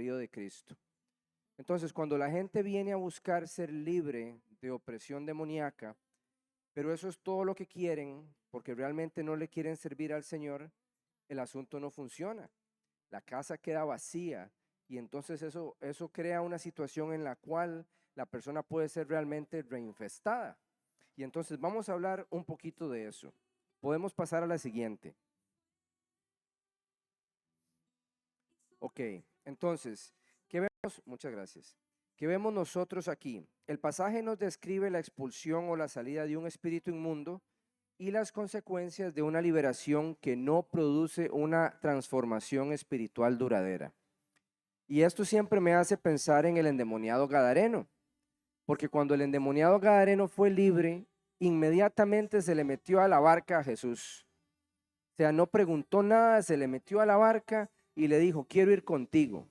de Cristo. Entonces, cuando la gente viene a buscar ser libre de opresión demoníaca, pero eso es todo lo que quieren, porque realmente no le quieren servir al Señor, el asunto no funciona. La casa queda vacía y entonces eso crea una situación en la cual la persona puede ser realmente reinfestada. Y entonces vamos a hablar un poquito de eso. Podemos pasar a la siguiente. Ok, entonces, ¿qué vemos? Muchas gracias. ¿Qué vemos nosotros aquí? El pasaje nos describe la expulsión o la salida de un espíritu inmundo y las consecuencias de una liberación que no produce una transformación espiritual duradera. Y esto siempre me hace pensar en el endemoniado gadareno, porque cuando el endemoniado gadareno fue libre, inmediatamente se le metió a la barca a Jesús. O sea, no preguntó nada, se le metió a la barca y le dijo, quiero ir contigo.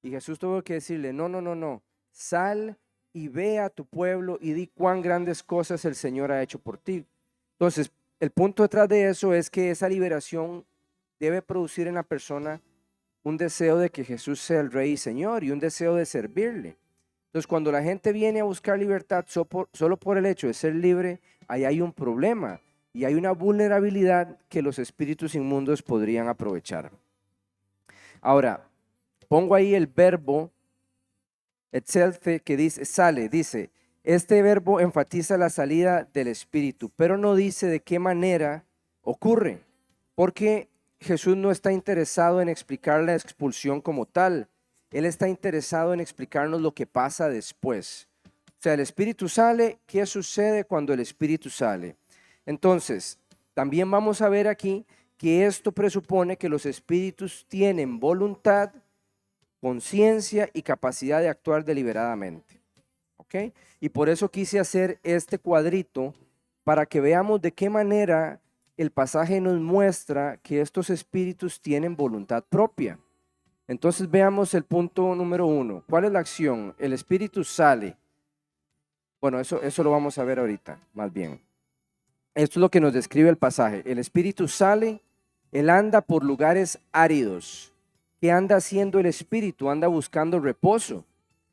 Y Jesús tuvo que decirle, no, sal y ve a tu pueblo y di cuán grandes cosas el Señor ha hecho por ti. Entonces, el punto detrás de eso es que esa liberación debe producir en la persona un deseo de que Jesús sea el Rey y Señor y un deseo de servirle. Entonces, cuando la gente viene a buscar libertad solo por el hecho de ser libre, ahí hay un problema y hay una vulnerabilidad que los espíritus inmundos podrían aprovechar. Ahora, pongo ahí el verbo etzelfe que dice, sale, dice, este verbo enfatiza la salida del espíritu, pero no dice de qué manera ocurre, porque Jesús no está interesado en explicar la expulsión como tal, Él está interesado en explicarnos lo que pasa después. O sea, el espíritu sale, ¿qué sucede cuando el espíritu sale? Entonces, también vamos a ver aquí que esto presupone que los espíritus tienen voluntad, conciencia y capacidad de actuar deliberadamente. ¿Ok? Y por eso quise hacer este cuadrito para que veamos de qué manera el pasaje nos muestra que estos espíritus tienen voluntad propia. Entonces veamos el punto número 1. ¿Cuál es la acción? El espíritu sale. Bueno, eso lo vamos a ver ahorita, más bien. Esto es lo que nos describe el pasaje. El espíritu sale, él anda por lugares áridos. ¿Qué anda haciendo el espíritu? Anda buscando reposo.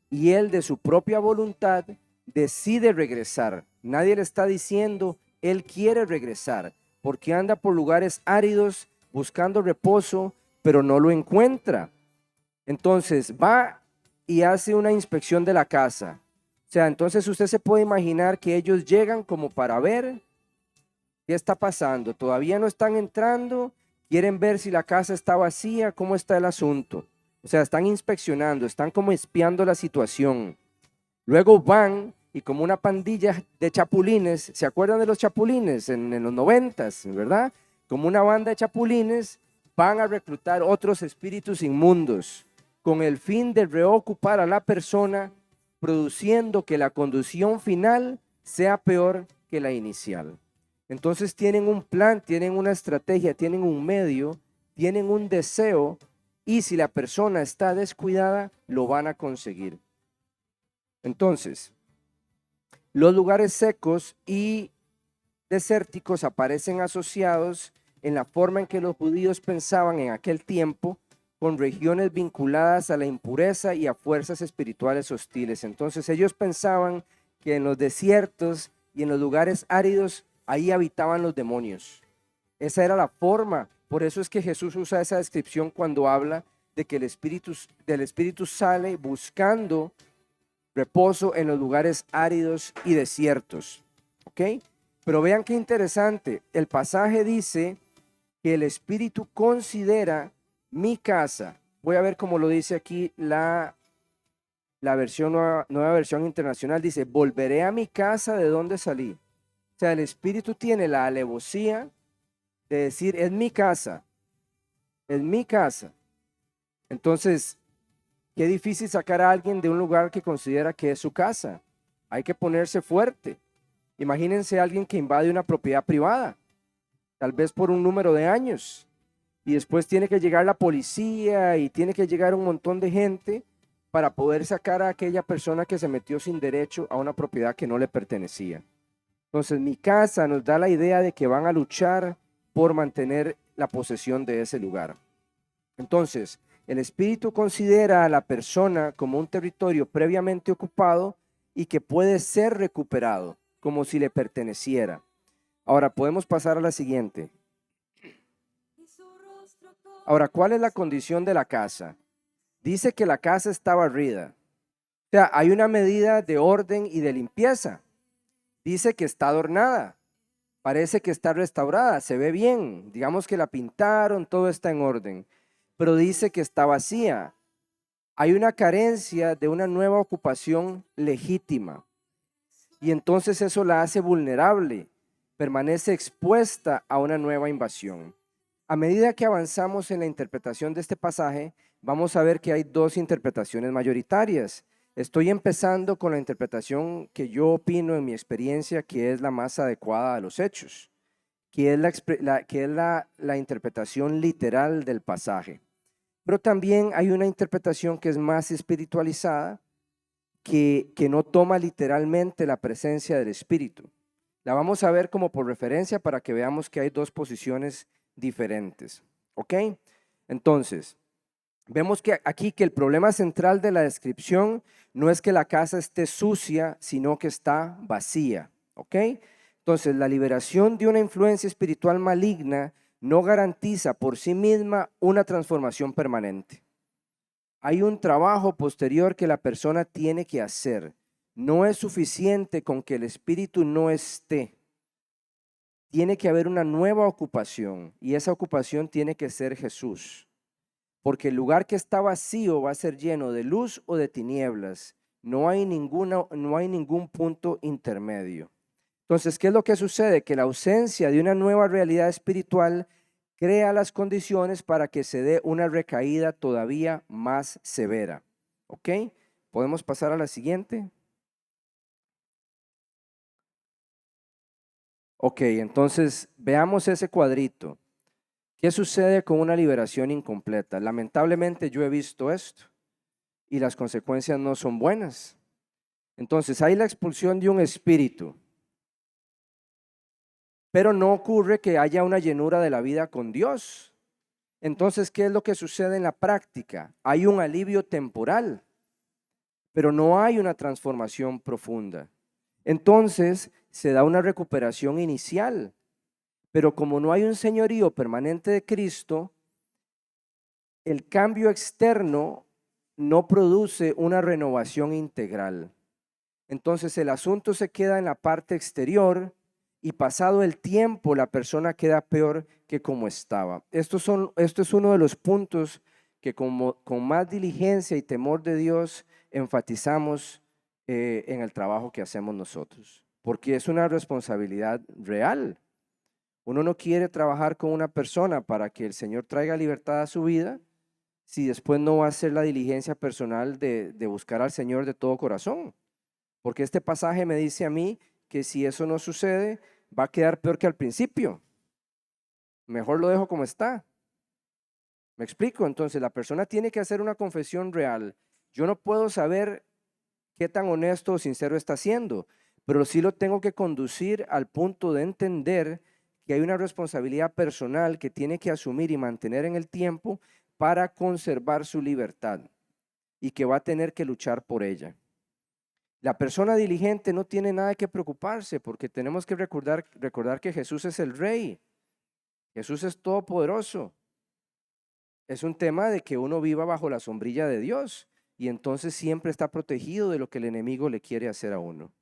Y él de su propia voluntad decide regresar. Nadie le está diciendo, él quiere regresar, porque anda por lugares áridos buscando reposo, pero no lo encuentra. Entonces va y hace una inspección de la casa. O sea, entonces usted se puede imaginar que ellos llegan como para ver qué está pasando. Todavía no están entrando, quieren ver si la casa está vacía, cómo está el asunto. O sea, están inspeccionando, están como espiando la situación. Luego van y como una pandilla de chapulines, ¿se acuerdan de los chapulines en los 90s, verdad? Como una banda de chapulines, van a reclutar otros espíritus inmundos con el fin de reocupar a la persona, produciendo que la conducción final sea peor que la inicial. Entonces tienen un plan, tienen una estrategia, tienen un medio, tienen un deseo y si la persona está descuidada, lo van a conseguir. Entonces, los lugares secos y desérticos aparecen asociados en la forma en que los judíos pensaban en aquel tiempo con regiones vinculadas a la impureza y a fuerzas espirituales hostiles. Entonces ellos pensaban que en los desiertos y en los lugares áridos ahí habitaban los demonios. Esa era la forma. Por eso es que Jesús usa esa descripción cuando habla de que del espíritu sale buscando reposo en los lugares áridos y desiertos. ¿Ok? Pero vean qué interesante. El pasaje dice que el espíritu considera mi casa. Voy a ver cómo lo dice aquí la versión nueva versión internacional. Dice, volveré a mi casa de donde salí. O sea, el espíritu tiene la alevosía de decir, es mi casa. Es mi casa. Entonces, qué difícil sacar a alguien de un lugar que considera que es su casa. Hay que ponerse fuerte. Imagínense a alguien que invade una propiedad privada, tal vez por un número de años, y después tiene que llegar la policía y tiene que llegar un montón de gente para poder sacar a aquella persona que se metió sin derecho a una propiedad que no le pertenecía. Entonces, mi casa nos da la idea de que van a luchar por mantener la posesión de ese lugar. Entonces, El espíritu considera a la persona como un territorio previamente ocupado y que puede ser recuperado, como si le perteneciera. Ahora podemos pasar a la siguiente. Ahora, ¿cuál es la condición de la casa? Dice que la casa está barrida. O sea, hay una medida de orden y de limpieza. Dice que está adornada. Parece que está restaurada, se ve bien. Digamos que la pintaron, todo está en orden. Pero dice que está vacía. Hay una carencia de una nueva ocupación legítima. Y entonces eso la hace vulnerable. Permanece expuesta a una nueva invasión. A medida que avanzamos en la interpretación de este pasaje, vamos a ver que hay dos interpretaciones mayoritarias. Estoy empezando con la interpretación que yo opino en mi experiencia que es la más adecuada a los hechos, que es la interpretación literal del pasaje. Pero también hay una interpretación que es más espiritualizada, que no toma literalmente la presencia del Espíritu. La vamos a ver como por referencia para que veamos que hay dos posiciones diferentes. ¿Ok? Entonces, vemos que aquí que el problema central de la descripción no es que la casa esté sucia, sino que está vacía. ¿Ok? Entonces, la liberación de una influencia espiritual maligna no garantiza por sí misma una transformación permanente. Hay un trabajo posterior que la persona tiene que hacer. No es suficiente con que el espíritu no esté. Tiene que haber una nueva ocupación y esa ocupación tiene que ser Jesús. Porque el lugar que está vacío va a ser lleno de luz o de tinieblas. No hay ningún punto intermedio. Entonces, ¿qué es lo que sucede? Que la ausencia de una nueva realidad espiritual crea las condiciones para que se dé una recaída todavía más severa. ¿Ok? ¿Podemos pasar a la siguiente? Ok, entonces veamos ese cuadrito. ¿Qué sucede con una liberación incompleta? Lamentablemente yo he visto esto y las consecuencias no son buenas. Entonces hay la expulsión de un espíritu, pero no ocurre que haya una llenura de la vida con Dios. Entonces, ¿qué es lo que sucede en la práctica? Hay un alivio temporal, pero no hay una transformación profunda. Entonces, se da una recuperación inicial, pero como no hay un señorío permanente de Cristo, el cambio externo no produce una renovación integral. Entonces, el asunto se queda en la parte exterior y pasado el tiempo la persona queda peor que como estaba. Esto es uno de los puntos que con más diligencia y temor de Dios enfatizamos en el trabajo que hacemos nosotros, porque es una responsabilidad real. Uno no quiere trabajar con una persona para que el Señor traiga libertad a su vida si después no va a hacer la diligencia personal de buscar al Señor de todo corazón. Porque este pasaje me dice a mí que si eso no sucede, va a quedar peor que al principio. Mejor lo dejo como está. ¿Me explico? Entonces la persona tiene que hacer una confesión real. Yo no puedo saber qué tan honesto o sincero está siendo, pero sí lo tengo que conducir al punto de entender que hay una responsabilidad personal que tiene que asumir y mantener en el tiempo para conservar su libertad y que va a tener que luchar por ella. La persona diligente no tiene nada que preocuparse porque tenemos que recordar que Jesús es el Rey. Jesús es todopoderoso. Es un tema de que uno viva bajo la sombrilla de Dios y entonces siempre está protegido de lo que el enemigo le quiere hacer a uno.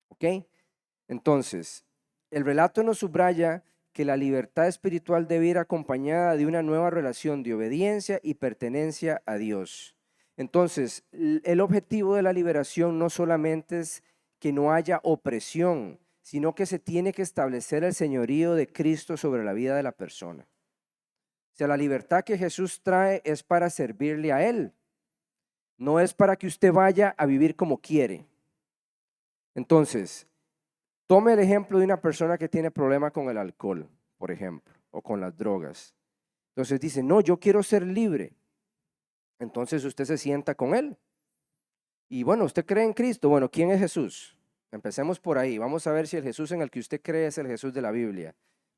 ¿Ok? Entonces, el relato nos subraya que la libertad espiritual debe ir acompañada de una nueva relación de obediencia y pertenencia a Dios. Entonces, el objetivo de la liberación no solamente es que no haya opresión, sino que se tiene que establecer el señorío de Cristo sobre la vida de la persona. O sea, la libertad que Jesús trae es para servirle a Él, no es para que usted vaya a vivir como quiere. Entonces, tome el ejemplo de una persona que tiene problema con el alcohol, por ejemplo, o con las drogas. Entonces dice, no, yo quiero ser libre. Entonces usted se sienta con él. Y bueno, usted cree en Cristo. Bueno, ¿quién es Jesús? Empecemos por ahí. Vamos a ver si el Jesús en el que usted cree es el Jesús de la Biblia,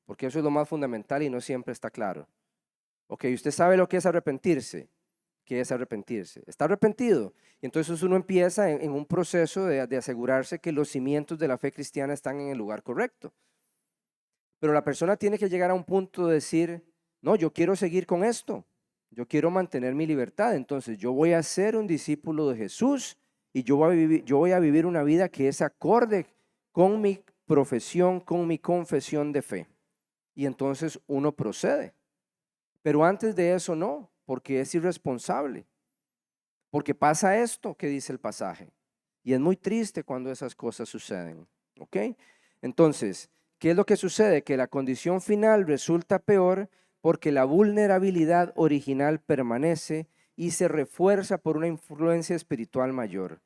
porque eso es lo más fundamental y no siempre está claro. Ok, usted sabe lo que es arrepentirse. ¿Qué es arrepentirse? ¿Está arrepentido? Y entonces uno empieza en un proceso de asegurarse que los cimientos de la fe cristiana están en el lugar correcto. Pero la persona tiene que llegar a un punto de decir, no, yo quiero seguir con esto, yo quiero mantener mi libertad, entonces yo voy a ser un discípulo de Jesús y yo voy a vivir una vida que es acorde con mi profesión, con mi confesión de fe. Y entonces uno procede. Pero antes de eso no, porque es irresponsable. Porque pasa esto que dice el pasaje. Y es muy triste cuando esas cosas suceden. ¿Ok? Entonces, ¿qué es lo que sucede? Que la condición final resulta peor porque la vulnerabilidad original permanece y se refuerza por una influencia espiritual mayor.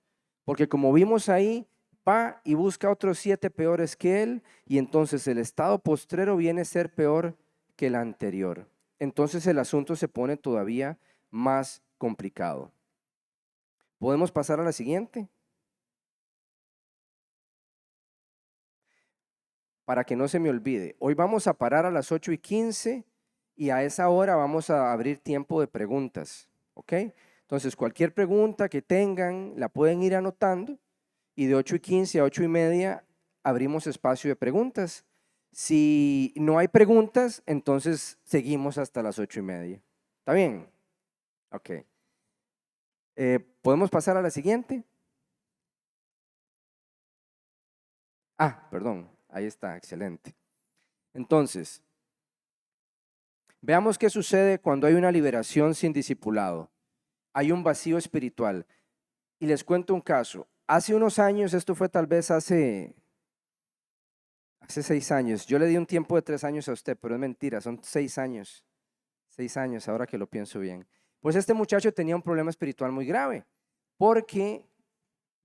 Porque como vimos ahí, va y busca otros 7 peores que él, y entonces el estado postrero viene a ser peor que el anterior. Entonces el asunto se pone todavía más complicado. ¿Podemos pasar a la siguiente? Para que no se me olvide, hoy vamos a parar a las 8:15 y a esa hora vamos a abrir tiempo de preguntas, ¿ok? Entonces cualquier pregunta que tengan la pueden ir anotando y de 8:15 a 8:30 abrimos espacio de preguntas. Si no hay preguntas, entonces seguimos hasta las 8:30. ¿Está bien? Ok. ¿Podemos pasar a la siguiente? Perdón, ahí está, excelente. Entonces, veamos qué sucede cuando hay una liberación sin discipulado. Hay un vacío espiritual. Y les cuento un caso. Hace unos años, esto fue tal vez hace 6 años. Yo le di un tiempo de 3 años a usted, pero es mentira, son 6 años. 6 años, ahora que lo pienso bien. Pues este muchacho tenía un problema espiritual muy grave, porque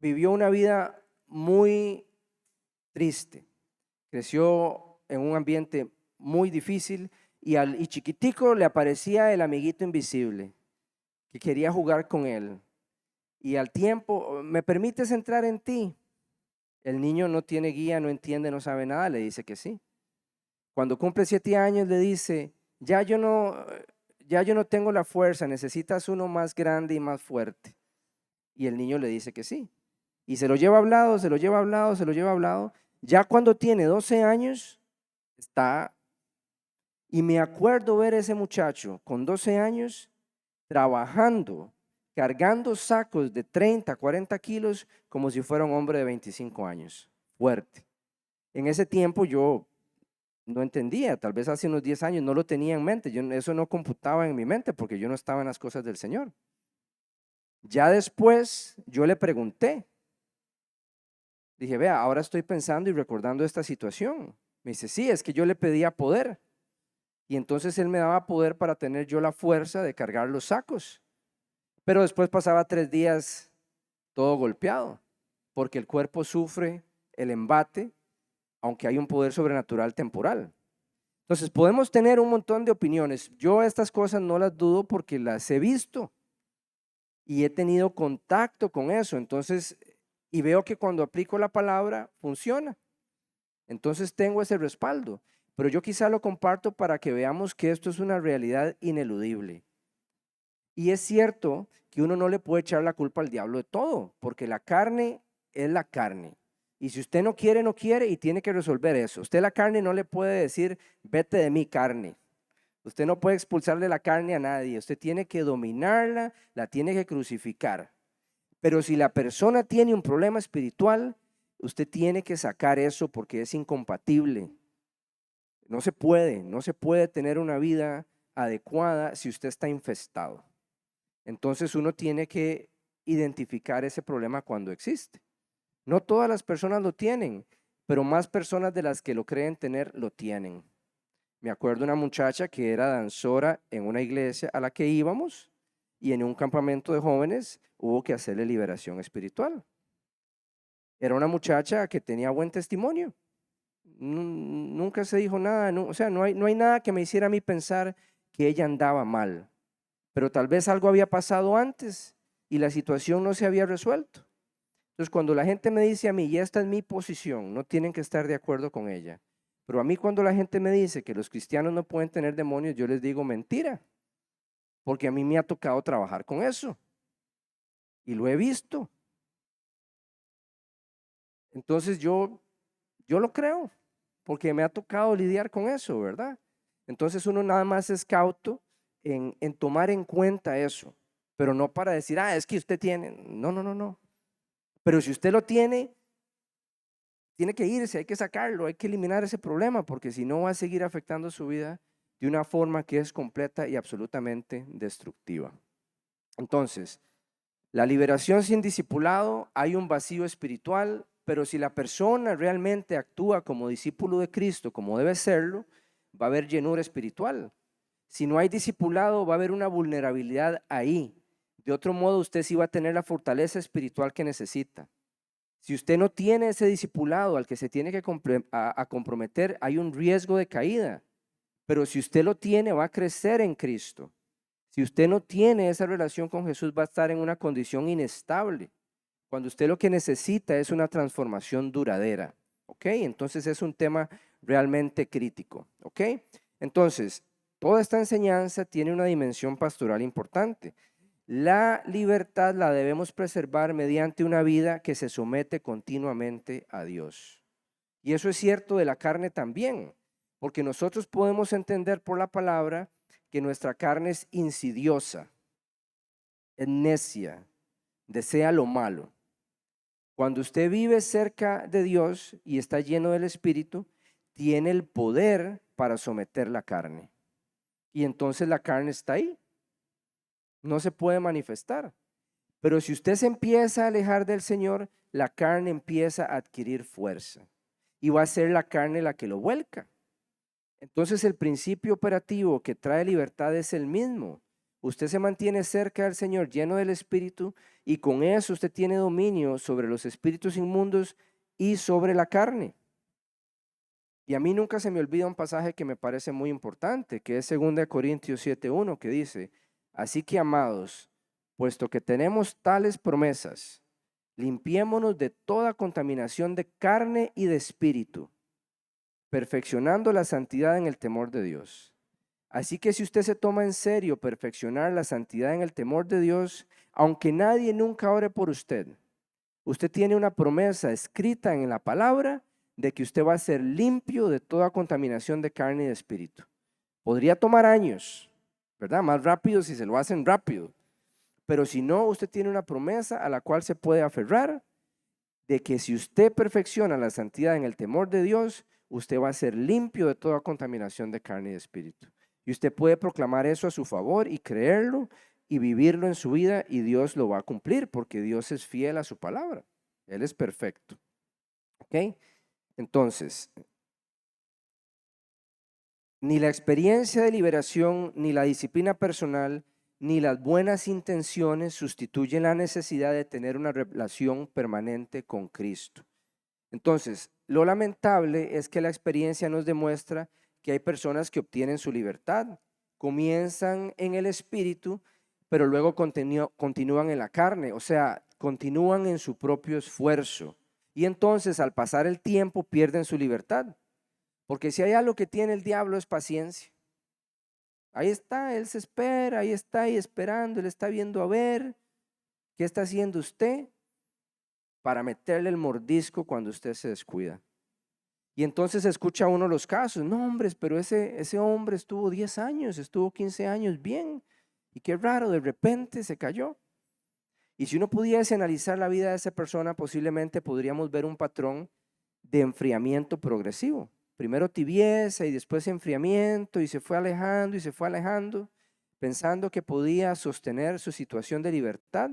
vivió una vida muy triste. Creció en un ambiente muy difícil y chiquitico le aparecía el amiguito invisible que quería jugar con él. Y al tiempo, ¿me permites entrar en ti? El niño no tiene guía, no entiende, no sabe nada, le dice que sí. Cuando cumple 7 años le dice, ya yo no tengo la fuerza, necesitas uno más grande y más fuerte. Y el niño le dice que sí. Y se lo lleva hablado, se lo lleva hablado, se lo lleva hablado. Ya cuando tiene 12 años, está. Y me acuerdo ver ese muchacho con 12 años trabajando, cargando sacos de 30, 40 kilos como si fuera un hombre de 25 años, fuerte. En ese tiempo yo no entendía, tal vez hace unos 10 años no lo tenía en mente, eso no computaba en mi mente porque yo no estaba en las cosas del Señor. Ya después yo le pregunté, dije, vea, ahora estoy pensando y recordando esta situación. Me dice, sí, es que yo le pedía poder. Y entonces él me daba poder para tener yo la fuerza de cargar los sacos. Pero después pasaba 3 días todo golpeado, porque el cuerpo sufre el embate, aunque hay un poder sobrenatural temporal. Entonces podemos tener un montón de opiniones. Yo estas cosas no las dudo porque las he visto y he tenido contacto con eso. Entonces, y veo que cuando aplico la palabra funciona. Entonces tengo ese respaldo. Pero yo quizá lo comparto para que veamos que esto es una realidad ineludible. Y es cierto que uno no le puede echar la culpa al diablo de todo, porque la carne es la carne. Y si usted no quiere, no quiere y tiene que resolver eso. Usted la carne no le puede decir, vete de mi carne. Usted no puede expulsarle la carne a nadie. Usted tiene que dominarla, la tiene que crucificar. Pero si la persona tiene un problema espiritual, usted tiene que sacar eso porque es incompatible. No se puede tener una vida adecuada si usted está infestado. Entonces uno tiene que identificar ese problema cuando existe. No todas las personas lo tienen, pero más personas de las que lo creen tener lo tienen. Me acuerdo una muchacha que era danzora en una iglesia a la que íbamos y en un campamento de jóvenes hubo que hacerle liberación espiritual. Era una muchacha que tenía buen testimonio. Nunca se dijo nada, o sea, no hay nada que me hiciera a mí pensar que ella andaba mal. Pero tal vez algo había pasado antes y la situación no se había resuelto. Entonces, cuando la gente me dice a mí, y esta es mi posición, no tienen que estar de acuerdo con ella. Pero a mí cuando la gente me dice que los cristianos no pueden tener demonios, yo les digo mentira. porque a mí me ha tocado trabajar con eso y lo he visto. Entonces yo lo creo, porque me ha tocado lidiar con eso, ¿verdad? Entonces uno nada más es cauto en tomar en cuenta eso, pero no para decir, es que usted tiene, no, no, no, no. Pero si usted lo tiene, tiene que irse, hay que sacarlo, hay que eliminar ese problema, porque si no va a seguir afectando su vida de una forma que es completa y absolutamente destructiva. Entonces, la liberación sin discipulado, hay un vacío espiritual, pero si la persona realmente actúa como discípulo de Cristo, como debe serlo, va a haber llenura espiritual. Si no hay discipulado, va a haber una vulnerabilidad ahí. De otro modo, usted sí va a tener la fortaleza espiritual que necesita. Si usted no tiene ese discipulado al que se tiene que comprometer, hay un riesgo de caída. Pero si usted lo tiene, va a crecer en Cristo. Si usted no tiene esa relación con Jesús, va a estar en una condición inestable. Cuando usted lo que necesita es una transformación duradera. ¿Ok? Entonces es un tema realmente crítico. ¿Ok? Entonces, toda esta enseñanza tiene una dimensión pastoral importante. La libertad la debemos preservar mediante una vida que se somete continuamente a Dios. Y eso es cierto de la carne también, porque nosotros podemos entender por la palabra que nuestra carne es insidiosa, es necia, desea lo malo. Cuando usted vive cerca de Dios y está lleno del Espíritu, tiene el poder para someter la carne. Y entonces la carne está ahí, no se puede manifestar. Pero si usted se empieza a alejar del Señor, la carne empieza a adquirir fuerza y va a ser la carne la que lo vuelca. Entonces el principio operativo que trae libertad es el mismo. Usted se mantiene cerca del Señor, lleno del Espíritu, y con eso usted tiene dominio sobre los espíritus inmundos y sobre la carne. Y a mí nunca se me olvida un pasaje que me parece muy importante, que es 2 Corintios 7:1, que dice: así que, amados, puesto que tenemos tales promesas, limpiémonos de toda contaminación de carne y de espíritu, perfeccionando la santidad en el temor de Dios. Así que si usted se toma en serio perfeccionar la santidad en el temor de Dios, aunque nadie nunca ore por usted, usted tiene una promesa escrita en la palabra de que usted va a ser limpio de toda contaminación de carne y de espíritu. Podría tomar años, ¿verdad? Más rápido si se lo hacen rápido. Pero si no, usted tiene una promesa a la cual se puede aferrar de que si usted perfecciona la santidad en el temor de Dios, usted va a ser limpio de toda contaminación de carne y de espíritu. Y usted puede proclamar eso a su favor y creerlo y vivirlo en su vida, y Dios lo va a cumplir porque Dios es fiel a su palabra. Él es perfecto. ¿Ok? Entonces, ni la experiencia de liberación, ni la disciplina personal, ni las buenas intenciones sustituyen la necesidad de tener una relación permanente con Cristo. Entonces, lo lamentable es que la experiencia nos demuestra que hay personas que obtienen su libertad, comienzan en el espíritu, pero luego continúan en la carne, o sea, continúan en su propio esfuerzo. Y entonces, al pasar el tiempo, pierden su libertad. Porque si hay algo que tiene el diablo es paciencia. Ahí está, él se espera, ahí está, ahí esperando, él está viendo a ver qué está haciendo usted para meterle el mordisco cuando usted se descuida. Y entonces escucha uno los casos: no, hombres, pero ese hombre estuvo 10 años, estuvo 15 años bien, y qué raro, de repente se cayó. Y si uno pudiese analizar la vida de esa persona, posiblemente podríamos ver un patrón de enfriamiento progresivo. Primero tibieza y después enfriamiento, y se fue alejando y se fue alejando, pensando que podía sostener su situación de libertad.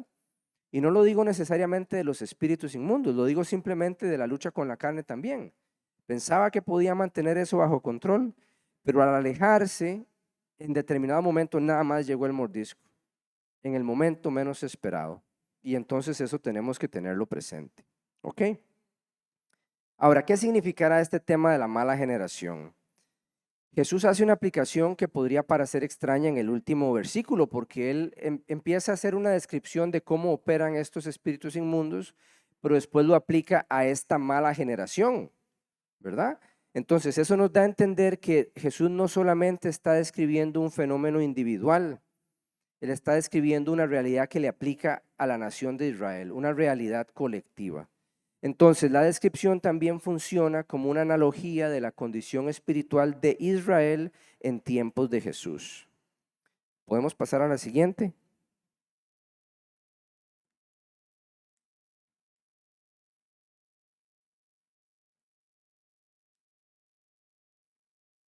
Y no lo digo necesariamente de los espíritus inmundos, lo digo simplemente de la lucha con la carne también. Pensaba que podía mantener eso bajo control, pero al alejarse, en determinado momento nada más llegó el mordisco, en el momento menos esperado. Y entonces eso tenemos que tenerlo presente. ¿Ok? Ahora, ¿qué significará este tema de la mala generación? Jesús hace una aplicación que podría parecer extraña en el último versículo, porque él empieza a hacer una descripción de cómo operan estos espíritus inmundos, pero después lo aplica a esta mala generación, ¿verdad? Entonces eso nos da a entender que Jesús no solamente está describiendo un fenómeno individual, él está describiendo una realidad que le aplica a la nación de Israel, una realidad colectiva. Entonces, la descripción también funciona como una analogía de la condición espiritual de Israel en tiempos de Jesús. ¿Podemos pasar a la siguiente?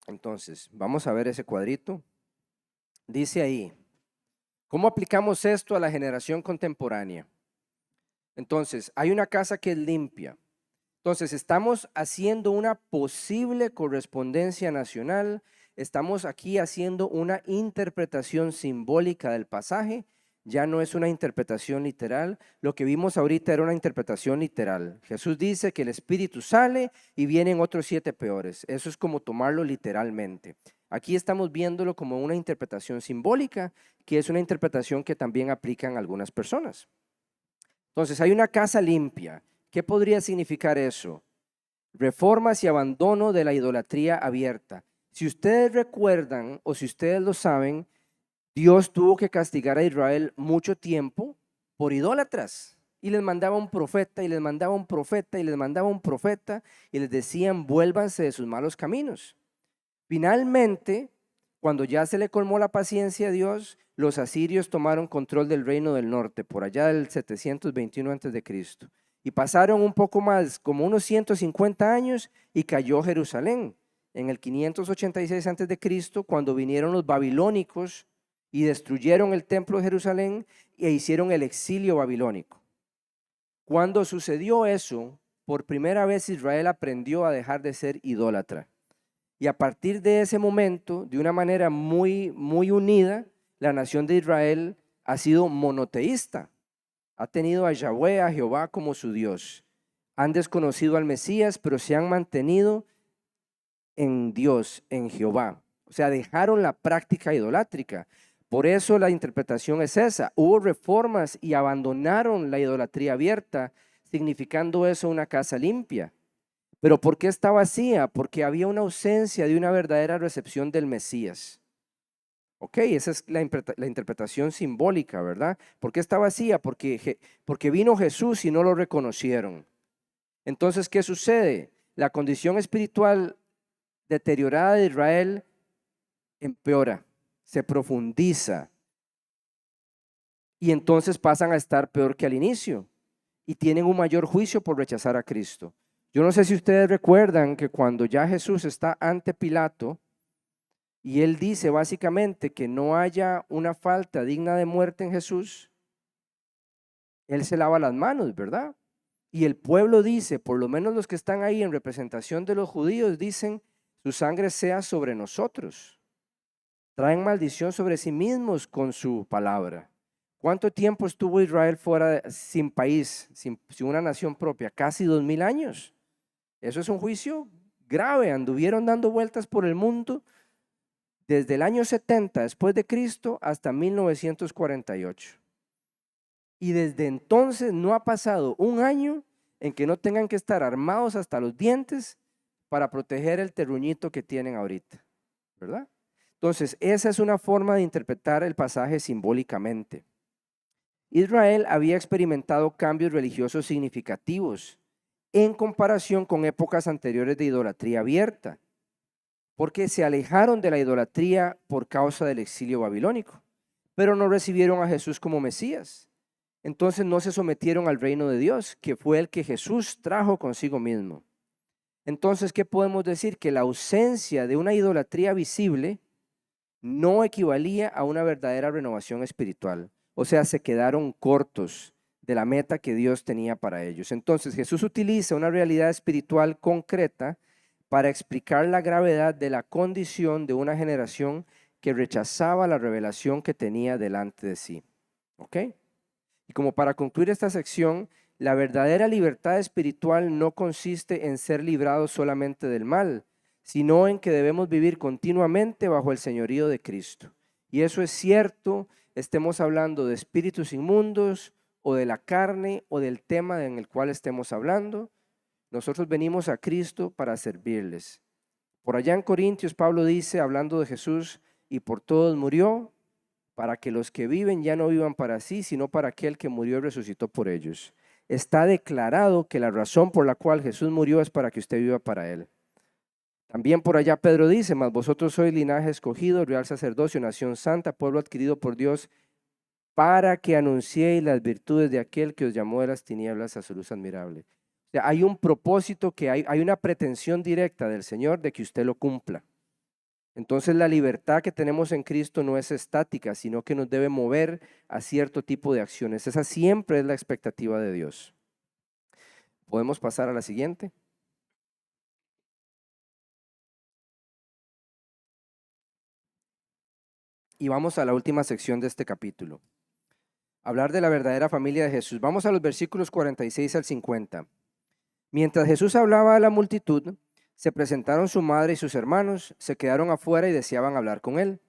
Entonces, vamos a ver ese cuadrito. Dice ahí, ¿cómo aplicamos esto a la generación contemporánea? Entonces, hay una casa que es limpia. Entonces, estamos haciendo una posible correspondencia nacional, estamos aquí haciendo una interpretación simbólica del pasaje, ya no es una interpretación literal. Lo que vimos ahorita era una interpretación literal. Jesús dice que el espíritu sale y vienen otros 7 peores. Eso es como tomarlo literalmente. Aquí estamos viéndolo como una interpretación simbólica, que es una interpretación que también aplican algunas personas. Entonces, hay una casa limpia. ¿Qué podría significar eso? Reformas y abandono de la idolatría abierta. Si ustedes recuerdan o si ustedes lo saben, Dios tuvo que castigar a Israel mucho tiempo por idólatras. Y les mandaba un profeta, y les mandaba un profeta, y les mandaba un profeta, y les decían, vuélvanse de sus malos caminos. Finalmente, cuando ya se le colmó la paciencia a Dios, los asirios tomaron control del reino del norte, por allá del 721 a.C. Y pasaron un poco más, como unos 150 años, y cayó Jerusalén. En el 586 a.C., cuando vinieron los babilónicos y destruyeron el templo de Jerusalén e hicieron el exilio babilónico. Cuando sucedió eso, por primera vez Israel aprendió a dejar de ser idólatra. Y a partir de ese momento, de una manera muy unida, la nación de Israel ha sido monoteísta. Ha tenido a Yahweh, a Jehová como su Dios. Han desconocido al Mesías, pero se han mantenido en Dios, en Jehová. O sea, dejaron la práctica idolátrica. Por eso la interpretación es esa. Hubo reformas y abandonaron la idolatría abierta, significando eso una casa limpia. ¿Pero por qué está vacía? Porque había una ausencia de una verdadera recepción del Mesías. Ok, esa es la interpretación simbólica, ¿verdad? ¿Por qué está vacía? Porque vino Jesús y no lo reconocieron. Entonces, ¿qué sucede? La condición espiritual deteriorada de Israel empeora, se profundiza y entonces pasan a estar peor que al inicio y tienen un mayor juicio por rechazar a Cristo. Yo no sé si ustedes recuerdan que cuando ya Jesús está ante Pilato y él dice básicamente que no haya una falta digna de muerte en Jesús, él se lava las manos, ¿verdad? Y el pueblo dice, por lo menos los que están ahí en representación de los judíos, dicen, su sangre sea sobre nosotros. Traen maldición sobre sí mismos con su palabra. ¿Cuánto tiempo estuvo Israel fuera, sin país, sin una nación propia? Casi 2000 años. Eso es un juicio grave. Anduvieron dando vueltas por el mundo desde el año 70 después de Cristo hasta 1948. Y desde entonces no ha pasado un año en que no tengan que estar armados hasta los dientes para proteger el terruñito que tienen ahorita, ¿verdad? Entonces, esa es una forma de interpretar el pasaje simbólicamente. Israel había experimentado cambios religiosos significativos en comparación con épocas anteriores de idolatría abierta, porque se alejaron de la idolatría por causa del exilio babilónico, pero no recibieron a Jesús como Mesías. Entonces no se sometieron al reino de Dios, que fue el que Jesús trajo consigo mismo. Entonces, ¿qué podemos decir? Que la ausencia de una idolatría visible no equivalía a una verdadera renovación espiritual. O sea, se quedaron cortos de la meta que Dios tenía para ellos. Entonces, Jesús utiliza una realidad espiritual concreta para explicar la gravedad de la condición de una generación que rechazaba la revelación que tenía delante de sí. ¿Ok? Y como para concluir esta sección, la verdadera libertad espiritual no consiste en ser librados solamente del mal, sino en que debemos vivir continuamente bajo el señorío de Cristo. Y eso es cierto, estemos hablando de espíritus inmundos o de la carne o del tema en el cual estemos hablando. Nosotros venimos a Cristo para servirles. Por allá en Corintios, Pablo dice, hablando de Jesús, y por todos murió, para que los que viven ya no vivan para sí, sino para aquel que murió y resucitó por ellos. Está declarado que la razón por la cual Jesús murió es para que usted viva para Él. También por allá Pedro dice, mas vosotros sois linaje escogido, real sacerdocio, nación santa, pueblo adquirido por Dios, para que anunciéis las virtudes de aquel que os llamó de las tinieblas a su luz admirable. O sea, hay un propósito, que hay una pretensión directa del Señor de que usted lo cumpla. Entonces la libertad que tenemos en Cristo no es estática, sino que nos debe mover a cierto tipo de acciones. Esa siempre es la expectativa de Dios. ¿Podemos pasar a la siguiente? Y vamos a la última sección de este capítulo. Hablar de la verdadera familia de Jesús. Vamos a los versículos 46 al 50. Mientras Jesús hablaba a la multitud, se presentaron su madre y sus hermanos, se quedaron afuera y deseaban hablar con él.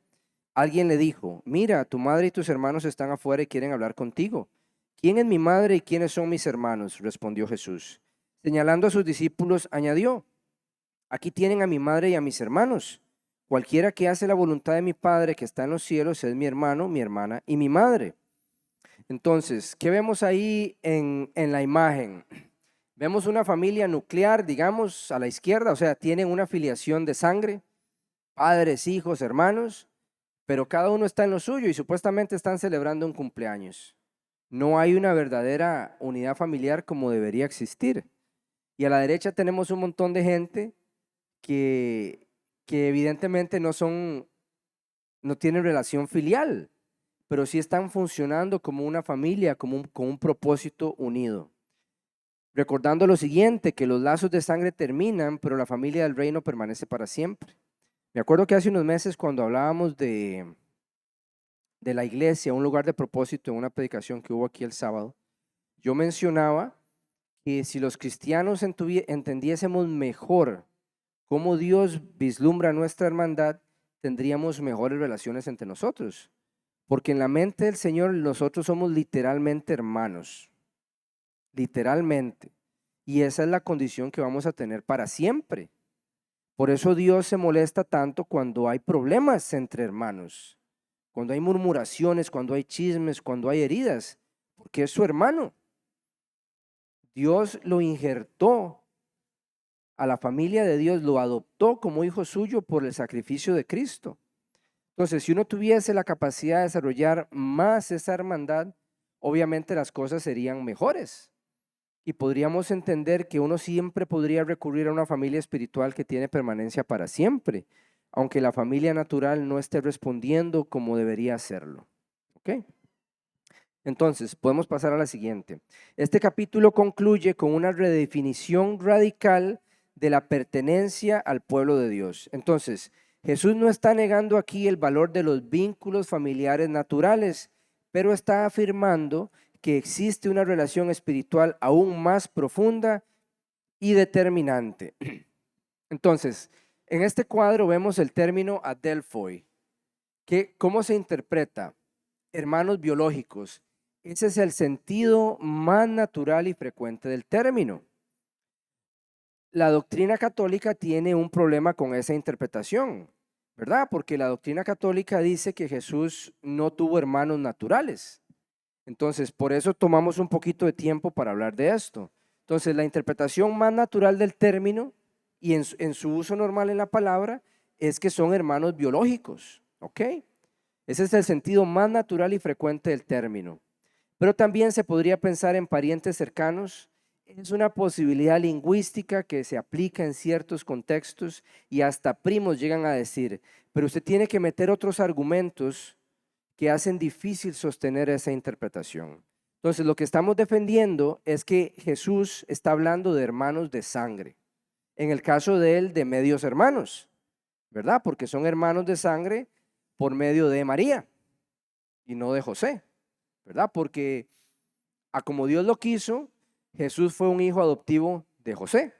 Alguien le dijo, mira, tu madre y tus hermanos están afuera y quieren hablar contigo. ¿Quién es mi madre y quiénes son mis hermanos?, respondió Jesús. Señalando a sus discípulos, añadió, aquí tienen a mi madre y a mis hermanos. Cualquiera que hace la voluntad de mi Padre que está en los cielos es mi hermano, mi hermana y mi madre. Entonces, ¿qué vemos ahí en la imagen? Vemos una familia nuclear, digamos, a la izquierda, o sea, tienen una filiación de sangre, padres, hijos, hermanos, pero cada uno está en lo suyo y supuestamente están celebrando un cumpleaños. No hay una verdadera unidad familiar como debería existir. Y a la derecha tenemos un montón de gente que evidentemente no tienen relación filial, pero sí están funcionando como una familia, con un propósito unido. Recordando lo siguiente, que los lazos de sangre terminan, pero la familia del reino permanece para siempre. Me acuerdo que hace unos meses cuando hablábamos de la iglesia, un lugar de propósito, en una predicación que hubo aquí el sábado, yo mencionaba que si los cristianos entendiésemos mejor cómo Dios vislumbra nuestra hermandad, tendríamos mejores relaciones entre nosotros. Porque en la mente del Señor nosotros somos literalmente hermanos, literalmente. Y esa es la condición que vamos a tener para siempre. Por eso Dios se molesta tanto cuando hay problemas entre hermanos, cuando hay murmuraciones, cuando hay chismes, cuando hay heridas, porque es su hermano. Dios lo injertó a la familia de Dios, lo adoptó como hijo suyo por el sacrificio de Cristo. Entonces, si uno tuviese la capacidad de desarrollar más esa hermandad, obviamente las cosas serían mejores. Y podríamos entender que uno siempre podría recurrir a una familia espiritual que tiene permanencia para siempre, aunque la familia natural no esté respondiendo como debería hacerlo. ¿Ok? Entonces, podemos pasar a la siguiente. Este capítulo concluye con una redefinición radical de la pertenencia al pueblo de Dios. Entonces, Jesús no está negando aquí el valor de los vínculos familiares naturales, pero está afirmando que existe una relación espiritual aún más profunda y determinante. Entonces, en este cuadro vemos el término adelphoi, que ¿cómo se interpreta? Hermanos biológicos. Ese es el sentido más natural y frecuente del término. La doctrina católica tiene un problema con esa interpretación, ¿verdad? Porque la doctrina católica dice que Jesús no tuvo hermanos naturales. Entonces, por eso tomamos un poquito de tiempo para hablar de esto. Entonces, la interpretación más natural del término y en su uso normal en la palabra es que son hermanos biológicos, ¿ok? Ese es el sentido más natural y frecuente del término. Pero también se podría pensar en parientes cercanos. Es una posibilidad lingüística que se aplica en ciertos contextos y hasta primos llegan a decir, pero usted tiene que meter otros argumentos que hacen difícil sostener esa interpretación. Entonces, lo que estamos defendiendo es que Jesús está hablando de hermanos de sangre. En el caso de él, de medios hermanos, ¿verdad? Porque son hermanos de sangre por medio de María y no de José, ¿verdad? Porque a como Dios lo quiso, Jesús fue un hijo adoptivo de José,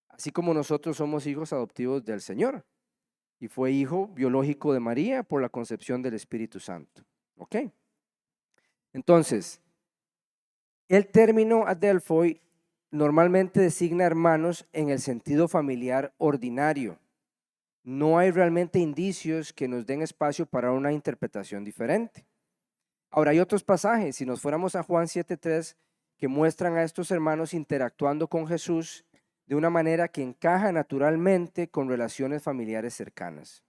así como nosotros somos hijos adoptivos del Señor. Y fue hijo biológico de María por la concepción del Espíritu Santo. ¿Ok? Entonces, el término adelphoi normalmente designa hermanos en el sentido familiar ordinario. no hay realmente indicios que nos den espacio para una interpretación diferente. Ahora, hay otros pasajes, si nos fuéramos a Juan 7:3, que muestran a estos hermanos interactuando con Jesús de una manera que encaja naturalmente con relaciones familiares cercanas.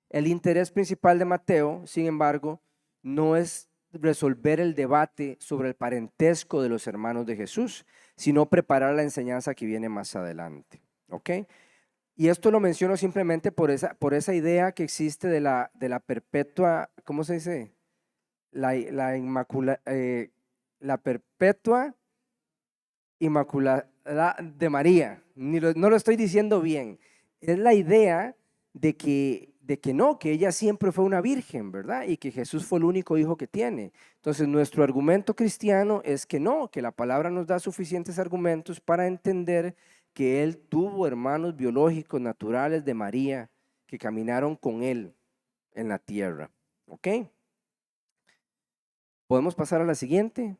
El interés principal de Mateo, sin embargo, no es resolver el debate sobre el parentesco de los hermanos de Jesús, sino preparar la enseñanza que viene más adelante. ¿Ok? Y esto lo menciono simplemente por esa idea que existe de la perpetua, ¿cómo se dice? La perpetua inmaculada de María. No lo estoy diciendo bien. Es la idea de que no, que ella siempre fue una virgen, ¿verdad? Y que Jesús fue el único hijo que tiene. Entonces, nuestro argumento cristiano es que no, que la palabra nos da suficientes argumentos para entender que él tuvo hermanos biológicos naturales de María que caminaron con él en la tierra. ¿Ok? ¿Podemos pasar a la siguiente?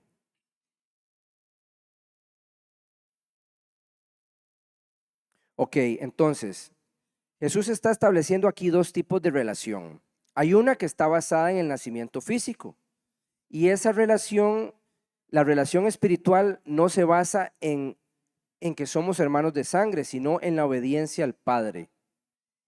Ok, entonces, Jesús está estableciendo aquí dos tipos de relación. Hay una que está basada en el nacimiento físico y esa relación, la relación espiritual no se basa en que somos hermanos de sangre, sino en la obediencia al Padre.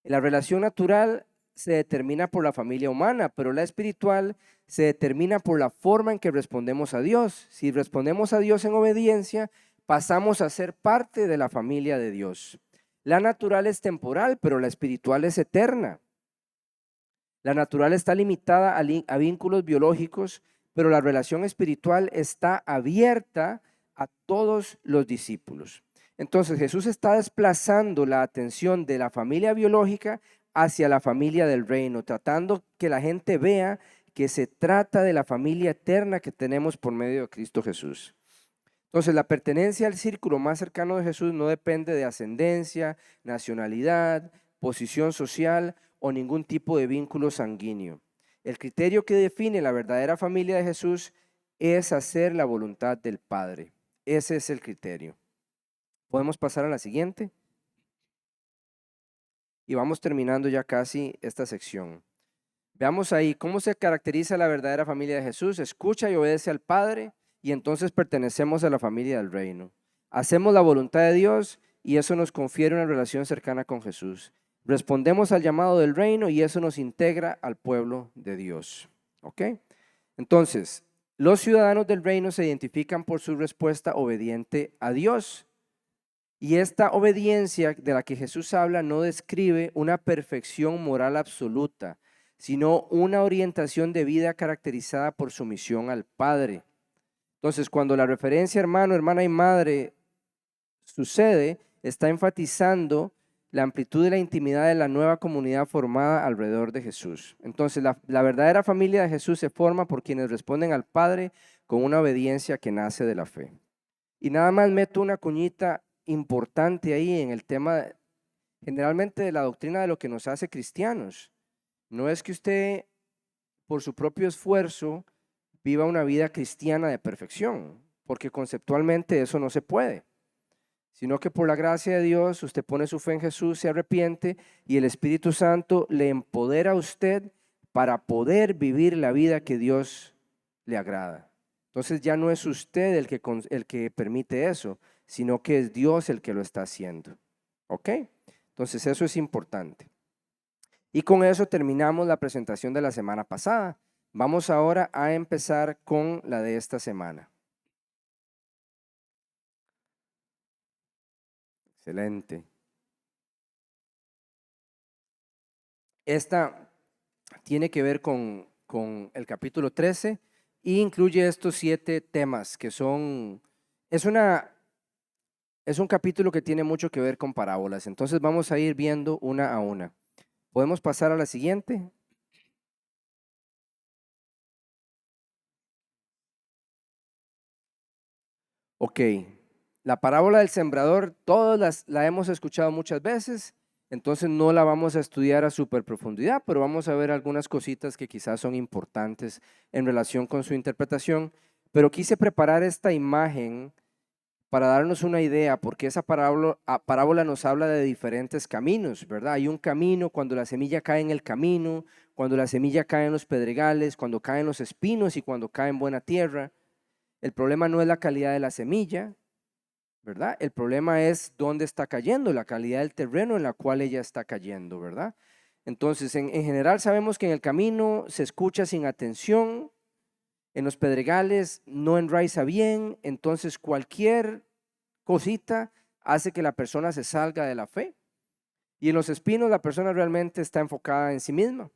La relación natural se determina por la familia humana, pero la espiritual se determina por la forma en que respondemos a Dios. Si respondemos a Dios en obediencia, pasamos a ser parte de la familia de Dios. La natural es temporal, pero la espiritual es eterna. La natural está limitada a vínculos biológicos, pero la relación espiritual está abierta a todos los discípulos. Entonces Jesús está desplazando la atención de la familia biológica hacia la familia del reino, tratando que la gente vea que se trata de la familia eterna que tenemos por medio de Cristo Jesús. Entonces, la pertenencia al círculo más cercano de Jesús no depende de ascendencia, nacionalidad, posición social o ningún tipo de vínculo sanguíneo. El criterio que define la verdadera familia de Jesús es hacer la voluntad del Padre. Ese es el criterio. Podemos pasar a la siguiente. Y vamos terminando ya casi esta sección. Veamos ahí cómo se caracteriza la verdadera familia de Jesús. Escucha y obedece al Padre y entonces pertenecemos a la familia del reino. Hacemos la voluntad de Dios y eso nos confiere una relación cercana con Jesús. Respondemos al llamado del reino y eso nos integra al pueblo de Dios. ¿Ok? Entonces, los ciudadanos del reino se identifican por su respuesta obediente a Dios. Y esta obediencia de la que Jesús habla no describe una perfección moral absoluta, sino una orientación de vida caracterizada por sumisión al Padre. Entonces, cuando la referencia hermano, hermana y madre sucede, está enfatizando la amplitud de la intimidad de la nueva comunidad formada alrededor de Jesús. Entonces, la verdadera familia de Jesús se forma por quienes responden al Padre con una obediencia que nace de la fe. Y nada más meto una cuñita importante ahí en el tema generalmente de la doctrina de lo que nos hace cristianos. No es que usted por su propio esfuerzo viva una vida cristiana de perfección, porque conceptualmente eso no se puede, sino que por la gracia de Dios usted pone su fe en Jesús, se arrepiente y el Espíritu Santo le empodera a usted para poder vivir la vida que Dios le agrada. Entonces ya no es usted el que permite eso, sino que es Dios el que lo está haciendo. ¿Ok? Entonces eso es importante. Y con eso terminamos la presentación de la semana pasada. Vamos ahora a empezar con la de esta semana. Excelente. Esta tiene que ver con el capítulo 13 e incluye estos 7 temas que son, es un capítulo que tiene mucho que ver con parábolas. Entonces vamos a ir viendo una a una. ¿Podemos pasar a la siguiente? Ok, la parábola del sembrador, todas la hemos escuchado muchas veces, entonces no la vamos a estudiar a súper profundidad, pero vamos a ver algunas cositas que quizás son importantes en relación con su interpretación. Pero quise preparar esta imagen para darnos una idea, porque esa parábola nos habla de diferentes caminos, ¿verdad? Hay un camino cuando la semilla cae en el camino, cuando la semilla cae en los pedregales, cuando caen los espinos y cuando cae en buena tierra. El problema no es la calidad de la semilla, ¿verdad? El problema es dónde está cayendo, la calidad del terreno en la cual ella está cayendo, ¿verdad? Entonces, en general sabemos que en el camino se escucha sin atención, en los pedregales no enraiza bien, entonces cualquier cosita hace que la persona se salga de la fe. Y en los espinos la persona realmente está enfocada en sí misma.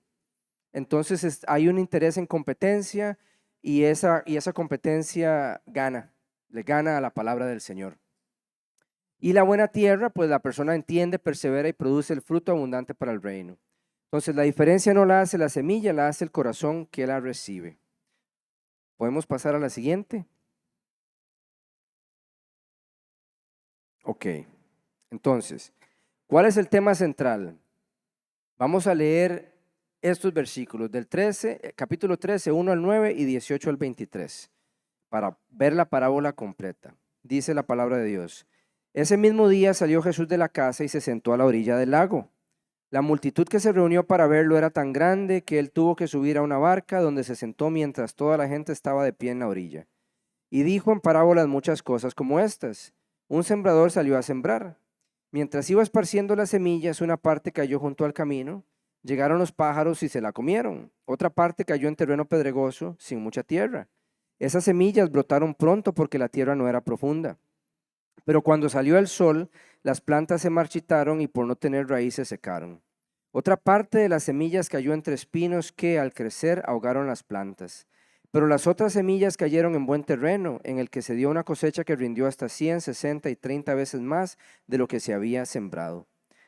Entonces hay un interés en competencia y esa competencia le gana a la palabra del Señor. Y la buena tierra, pues la persona entiende, persevera y produce el fruto abundante para el reino. Entonces la diferencia no la hace la semilla, la hace el corazón que la recibe. ¿Podemos pasar a la siguiente? Ok, entonces, ¿cuál es el tema central? Vamos a leer estos versículos del capítulo 13, 1 al 9 y 18 al 23, para ver la parábola completa. Dice la palabra de Dios. Ese mismo día salió Jesús de la casa y se sentó a la orilla del lago. La multitud que se reunió para verlo era tan grande que él tuvo que subir a una barca donde se sentó mientras toda la gente estaba de pie en la orilla. Y dijo en parábolas muchas cosas como estas. Un sembrador salió a sembrar. Mientras iba esparciendo las semillas, una parte cayó junto al camino. Llegaron los pájaros y se la comieron. Otra parte cayó en terreno pedregoso, sin mucha tierra. Esas semillas brotaron pronto porque la tierra no era profunda. Pero cuando salió el sol, las plantas se marchitaron y por no tener raíz se secaron. Otra parte de las semillas cayó entre espinos que, al crecer, ahogaron las plantas. Pero las otras semillas cayeron en buen terreno, en el que se dio una cosecha que rindió hasta 100, 60 y 30 veces más de lo que se había sembrado.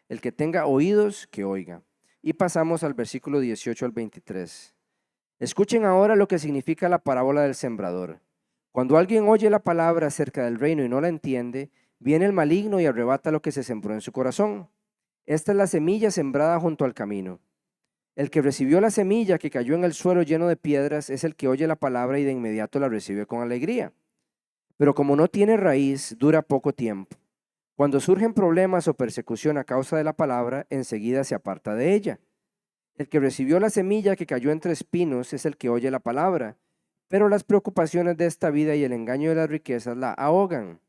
El que tenga oídos, que oiga. Y pasamos al versículo 18 al 23. Escuchen ahora lo que significa la parábola del sembrador. Cuando alguien oye la palabra acerca del reino y no la entiende, viene el maligno y arrebata lo que se sembró en su corazón. Esta es la semilla sembrada junto al camino. El que recibió la semilla que cayó en el suelo lleno de piedras es el que oye la palabra y de inmediato la recibe con alegría. Pero como no tiene raíz, dura poco tiempo. Cuando surgen problemas o persecución a causa de la palabra, enseguida se aparta de ella. El que recibió la semilla que cayó entre espinos es el que oye la palabra, pero las preocupaciones de esta vida y el engaño de las riquezas la ahogan.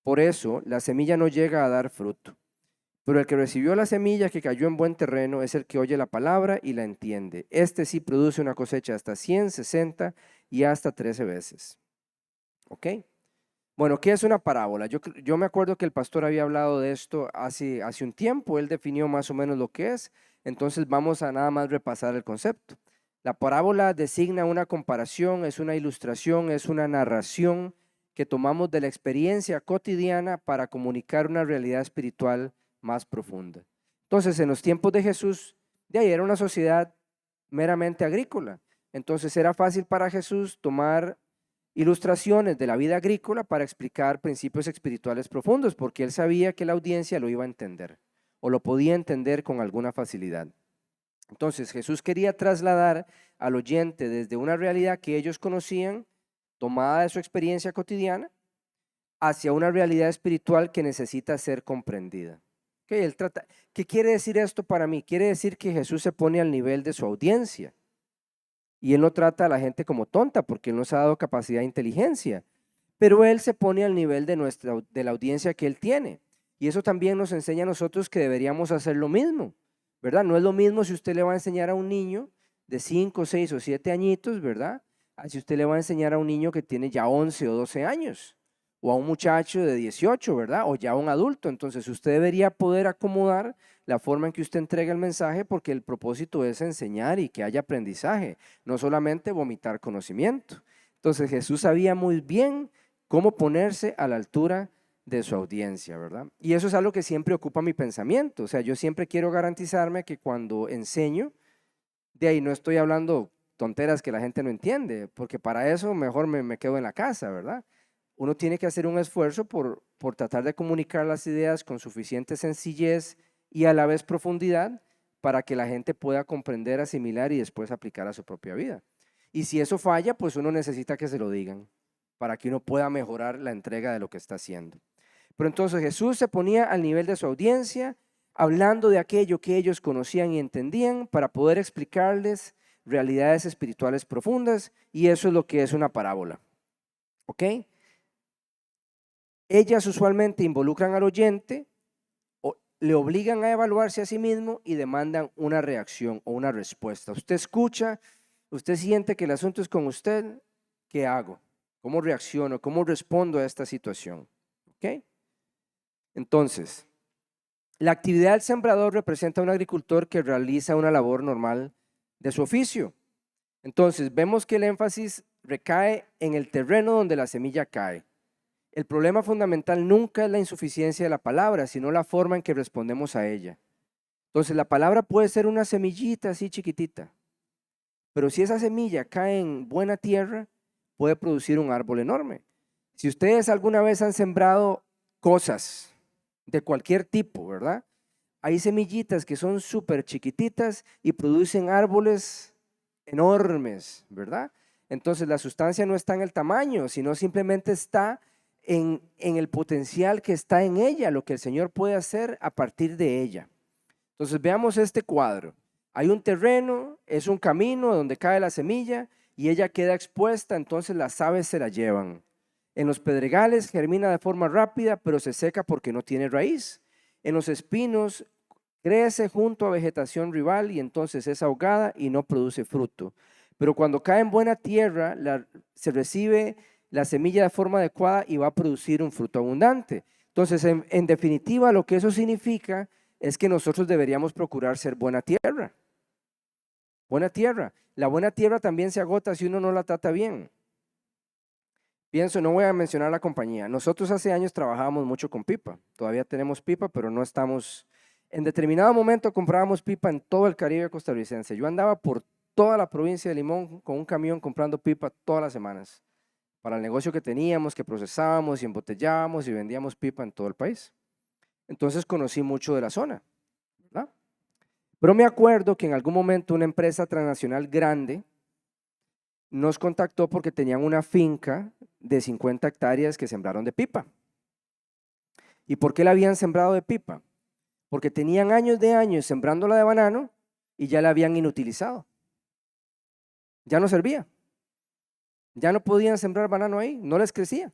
Por eso, la semilla no llega a dar fruto. Pero el que recibió la semilla que cayó en buen terreno es el que oye la palabra y la entiende. Este sí produce una cosecha hasta 100, 60 y hasta 13 veces. ¿Ok? Bueno, ¿qué es una parábola? Yo me acuerdo que el pastor había hablado de esto hace un tiempo. Él definió más o menos lo que es. Entonces vamos a nada más repasar el concepto. La parábola designa una comparación, es una ilustración, es una narración que tomamos de la experiencia cotidiana para comunicar una realidad espiritual más profunda. Entonces, en los tiempos de Jesús, de ahí era una sociedad meramente agrícola. Entonces era fácil para Jesús tomar ilustraciones de la vida agrícola para explicar principios espirituales profundos, porque él sabía que la audiencia lo iba a entender o lo podía entender con alguna facilidad. Entonces Jesús quería trasladar al oyente desde una realidad que ellos conocían, tomada de su experiencia cotidiana, hacia una realidad espiritual que necesita ser comprendida. ¿Qué quiere decir esto para mí? Quiere decir que Jesús se pone al nivel de su audiencia. Y él no trata a la gente como tonta porque él nos ha dado capacidad de inteligencia, pero él se pone al nivel de la audiencia que él tiene. Y eso también nos enseña a nosotros que deberíamos hacer lo mismo, ¿verdad? No es lo mismo si usted le va a enseñar a un niño de 5, 6 o 7 añitos, ¿verdad? A si usted le va a enseñar a un niño que tiene ya 11 o 12 años, o a un muchacho de 18, ¿verdad? O ya a un adulto. Entonces usted debería poder acomodar la forma en que usted entrega el mensaje, porque el propósito es enseñar y que haya aprendizaje, no solamente vomitar conocimiento. Entonces Jesús sabía muy bien cómo ponerse a la altura de su audiencia, ¿verdad? Y eso es algo que siempre ocupa mi pensamiento. O sea, yo siempre quiero garantizarme que cuando enseño, de ahí no estoy hablando tonteras que la gente no entiende, porque para eso mejor me quedo en la casa, ¿verdad? Uno tiene que hacer un esfuerzo por tratar de comunicar las ideas con suficiente sencillez y a la vez profundidad para que la gente pueda comprender, asimilar y después aplicar a su propia vida. Y si eso falla, pues uno necesita que se lo digan. para que uno pueda mejorar la entrega de lo que está haciendo. Pero entonces Jesús se ponía al nivel de su audiencia, hablando de aquello que ellos conocían y entendían para poder explicarles realidades espirituales profundas, y eso es lo que es una parábola. ¿Ok? Ellas usualmente involucran al oyente, le obligan a evaluarse a sí mismo y demandan una reacción o una respuesta. Usted escucha, usted siente que el asunto es con usted, ¿qué hago? ¿Cómo reacciono? ¿Cómo respondo a esta situación? ¿Ok? Entonces, la actividad del sembrador representa a un agricultor que realiza una labor normal de su oficio. Entonces, vemos que el énfasis recae en el terreno donde la semilla cae. El problema fundamental nunca es la insuficiencia de la palabra, sino la forma en que respondemos a ella. Entonces, la palabra puede ser una semillita así chiquitita, pero si esa semilla cae en buena tierra, puede producir un árbol enorme. Si ustedes alguna vez han sembrado cosas de cualquier tipo, ¿verdad? Hay semillitas que son súper chiquititas y producen árboles enormes, ¿verdad? Entonces la sustancia no está en el tamaño, sino simplemente está en el potencial que está en ella, lo que el Señor puede hacer a partir de ella. Entonces veamos este cuadro. Hay un terreno, es un camino donde cae la semilla y ella queda expuesta, entonces las aves se la llevan. En los pedregales germina de forma rápida, pero se seca porque no tiene raíz. En los espinos crece junto a vegetación rival y entonces es ahogada y no produce fruto. Pero cuando cae en buena tierra, se recibe la semilla de forma adecuada y va a producir un fruto abundante. Entonces, en definitiva, lo que eso significa es que nosotros deberíamos procurar ser buena tierra. Buena tierra. La buena tierra también se agota si uno no la trata bien. Pienso, no voy a mencionar la compañía. Nosotros hace años trabajábamos mucho con pipa. Todavía tenemos pipa, pero no estamos. En determinado momento comprábamos pipa en todo el Caribe costarricense. Yo andaba por toda la provincia de Limón con un camión comprando pipa todas las semanas para el negocio que teníamos, que procesábamos y embotellábamos y vendíamos pipa en todo el país. Entonces conocí mucho de la zona, ¿verdad? Pero me acuerdo que en algún momento una empresa transnacional grande nos contactó porque tenían una finca de 50 hectáreas que sembraron de pipa. ¿Y por qué la habían sembrado de pipa? Porque tenían años de años sembrándola de banano y ya la habían inutilizado. Ya no servía. Ya no podían sembrar banano ahí, no les crecía.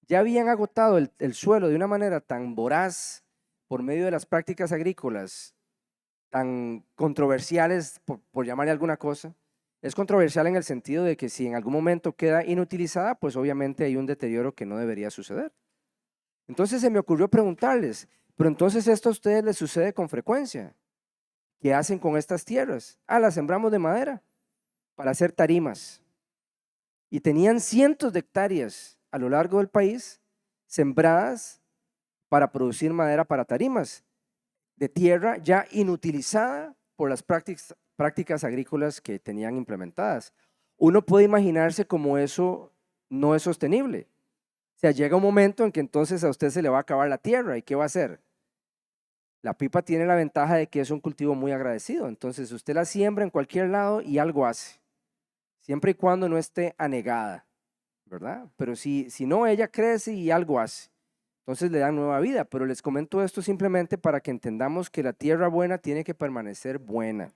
Ya habían agotado el suelo de una manera tan voraz por medio de las prácticas agrícolas tan controversiales, por llamarle alguna cosa. Es controversial en el sentido de que si en algún momento queda inutilizada, pues obviamente hay un deterioro que no debería suceder. Entonces se me ocurrió preguntarles, pero entonces esto a ustedes les sucede con frecuencia. ¿Qué hacen con estas tierras? Las sembramos de madera para hacer tarimas. Y tenían cientos de hectáreas a lo largo del país sembradas para producir madera para tarimas de tierra ya inutilizada por las prácticas agrícolas que tenían implementadas. Uno puede imaginarse cómo eso no es sostenible. O sea, llega un momento en que entonces a usted se le va a acabar la tierra y ¿qué va a hacer? La pipa tiene la ventaja de que es un cultivo muy agradecido, entonces usted la siembra en cualquier lado y algo hace, siempre y cuando no esté anegada, ¿verdad? Pero si no, ella crece y algo hace. Entonces le dan nueva vida, pero les comento esto simplemente para que entendamos que la tierra buena tiene que permanecer buena.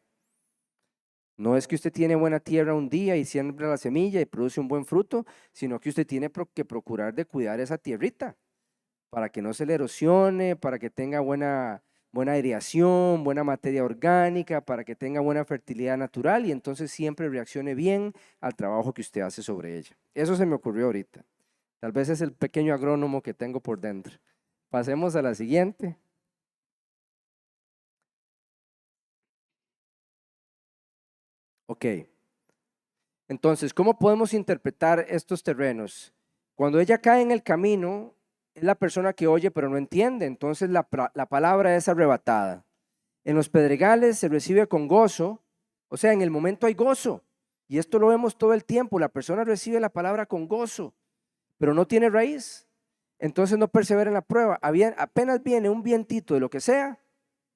No es que usted tiene buena tierra un día y siembra la semilla y produce un buen fruto, sino que usted tiene que procurar de cuidar esa tierrita para que no se le erosione, para que tenga buena aireación, buena materia orgánica, para que tenga buena fertilidad natural y entonces siempre reaccione bien al trabajo que usted hace sobre ella. Eso se me ocurrió ahorita. Tal vez es el pequeño agrónomo que tengo por dentro. Pasemos a la siguiente. Ok. Entonces, ¿cómo podemos interpretar estos terrenos? Cuando ella cae en el camino, es la persona que oye pero no entiende, entonces la palabra es arrebatada. En los pedregales se recibe con gozo, o sea, en el momento hay gozo, y esto lo vemos todo el tiempo, la persona recibe la palabra con gozo, pero no tiene raíz, entonces no persevera en la prueba. Apenas viene un vientito de lo que sea,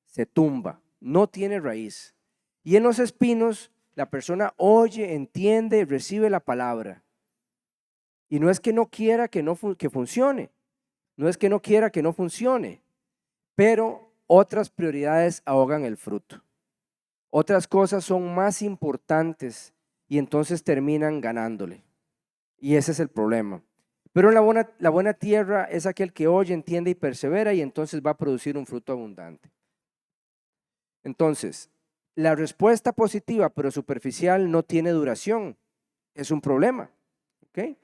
se tumba, no tiene raíz. Y en los espinos, la persona oye, entiende, recibe la palabra. Y no es que no quiera que funcione, no es que no quiera que no funcione, pero otras prioridades ahogan el fruto. Otras cosas son más importantes y entonces terminan ganándole. Y ese es el problema. Pero la buena tierra es aquel que oye, entiende y persevera, y entonces va a producir un fruto abundante. Entonces, la respuesta positiva pero superficial no tiene duración. Es un problema. ¿Okay?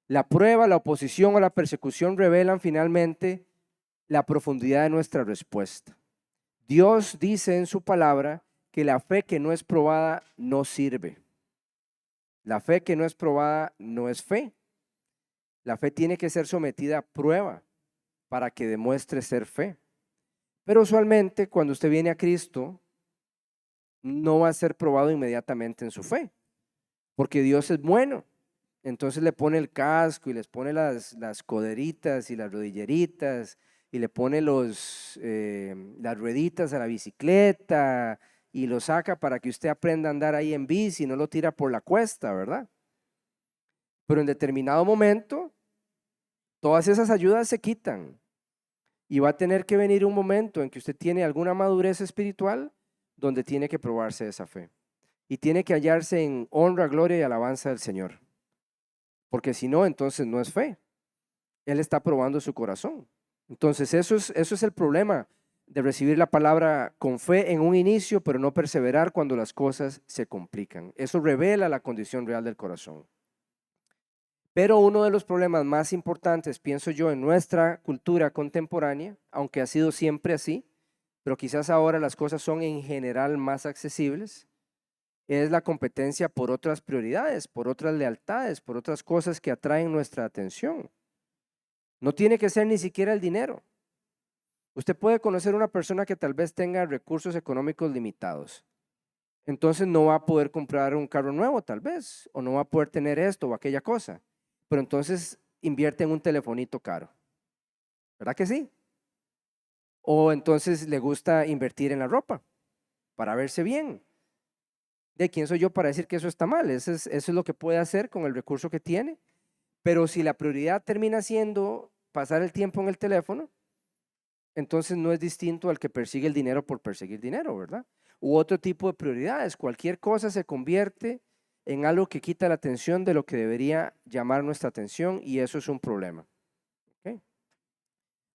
La prueba, la oposición o la persecución revelan finalmente la profundidad de nuestra respuesta. Dios dice en su palabra que la fe que no es probada no sirve. La fe que no es probada no es fe. La fe tiene que ser sometida a prueba para que demuestre ser fe. Pero usualmente cuando usted viene a Cristo, no va a ser probado inmediatamente en su fe, porque Dios es bueno. Entonces le pone el casco y les pone las coderitas y las rodilleritas y le pone las rueditas a la bicicleta y lo saca para que usted aprenda a andar ahí en bici y no lo tira por la cuesta, ¿verdad? Pero en determinado momento, todas esas ayudas se quitan y va a tener que venir un momento en que usted tiene alguna madurez espiritual donde tiene que probarse esa fe y tiene que hallarse en honra, gloria y alabanza del Señor. Porque si no, entonces no es fe. Él está probando su corazón. Entonces eso es el problema de recibir la palabra con fe en un inicio, pero no perseverar cuando las cosas se complican. Eso revela la condición real del corazón. Pero uno de los problemas más importantes, pienso yo, en nuestra cultura contemporánea, aunque ha sido siempre así, pero quizás ahora las cosas son en general más accesibles, es la competencia por otras prioridades, por otras lealtades, por otras cosas que atraen nuestra atención. No tiene que ser ni siquiera el dinero. Usted puede conocer una persona que tal vez tenga recursos económicos limitados. Entonces no va a poder comprar un carro nuevo tal vez, o no va a poder tener esto o aquella cosa. Pero entonces invierte en un telefonito caro. ¿Verdad que sí? O entonces le gusta invertir en la ropa para verse bien. ¿De quién soy yo para decir que eso está mal? Eso es lo que puede hacer con el recurso que tiene. Pero si la prioridad termina siendo pasar el tiempo en el teléfono, entonces no es distinto al que persigue el dinero por perseguir dinero, ¿verdad? U otro tipo de prioridades. Cualquier cosa se convierte en algo que quita la atención de lo que debería llamar nuestra atención, y eso es un problema. ¿Okay?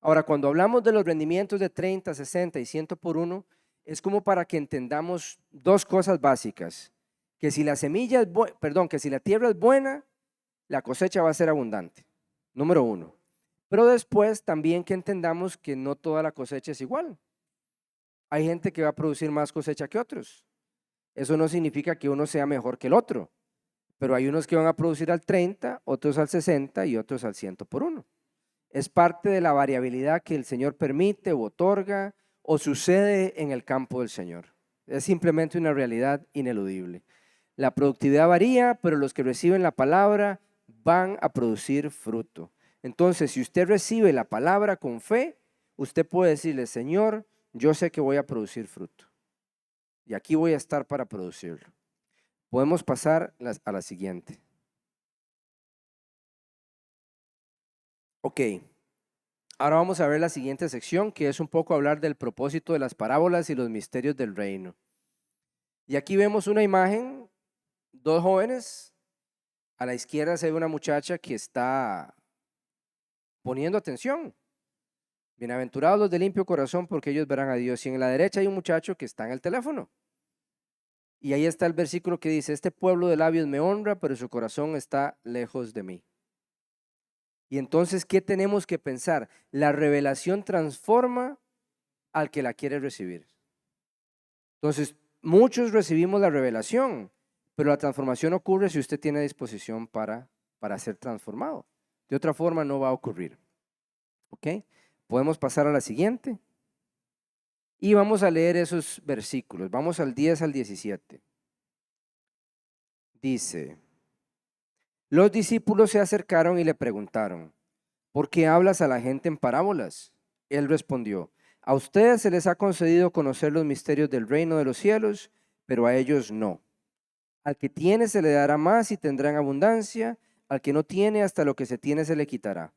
Ahora, cuando hablamos de los rendimientos de 30, 60 y 100 por 1, es como para que entendamos dos cosas básicas. Que si la semilla que si la tierra es buena, la cosecha va a ser abundante. Número uno. Pero después también que entendamos que no toda la cosecha es igual. Hay gente que va a producir más cosecha que otros. Eso no significa que uno sea mejor que el otro, pero hay unos que van a producir al 30, otros al 60 y otros al 100 por 1. Es parte de la variabilidad que el Señor permite o otorga o sucede en el campo del Señor. Es simplemente una realidad ineludible. La productividad varía, pero los que reciben la palabra van a producir fruto. Entonces, si usted recibe la palabra con fe, usted puede decirle: Señor, yo sé que voy a producir fruto y aquí voy a estar para producirlo. Podemos pasar a la siguiente. Ok, ahora vamos a ver la siguiente sección, que es un poco hablar del propósito de las parábolas y los misterios del reino. Y aquí vemos una imagen, dos jóvenes. A la izquierda se ve una muchacha que está poniendo atención. Bienaventurados los de limpio corazón, porque ellos verán a Dios. Y en la derecha hay un muchacho que está en el teléfono. Y ahí está el versículo que dice: este pueblo de labios me honra, pero su corazón está lejos de mí. Y entonces, ¿qué tenemos que pensar? La revelación transforma al que la quiere recibir. Entonces, muchos recibimos la revelación, pero la transformación ocurre si usted tiene disposición para ser transformado. De otra forma no va a ocurrir. ¿Ok? Podemos pasar a la siguiente. Y vamos a leer esos versículos. Vamos al 10 al 17. Dice: los discípulos se acercaron y le preguntaron: ¿por qué hablas a la gente en parábolas? Él respondió: a ustedes se les ha concedido conocer los misterios del reino de los cielos, pero a ellos no. Al que tiene se le dará más y tendrá en abundancia, al que no tiene, hasta lo que se tiene se le quitará.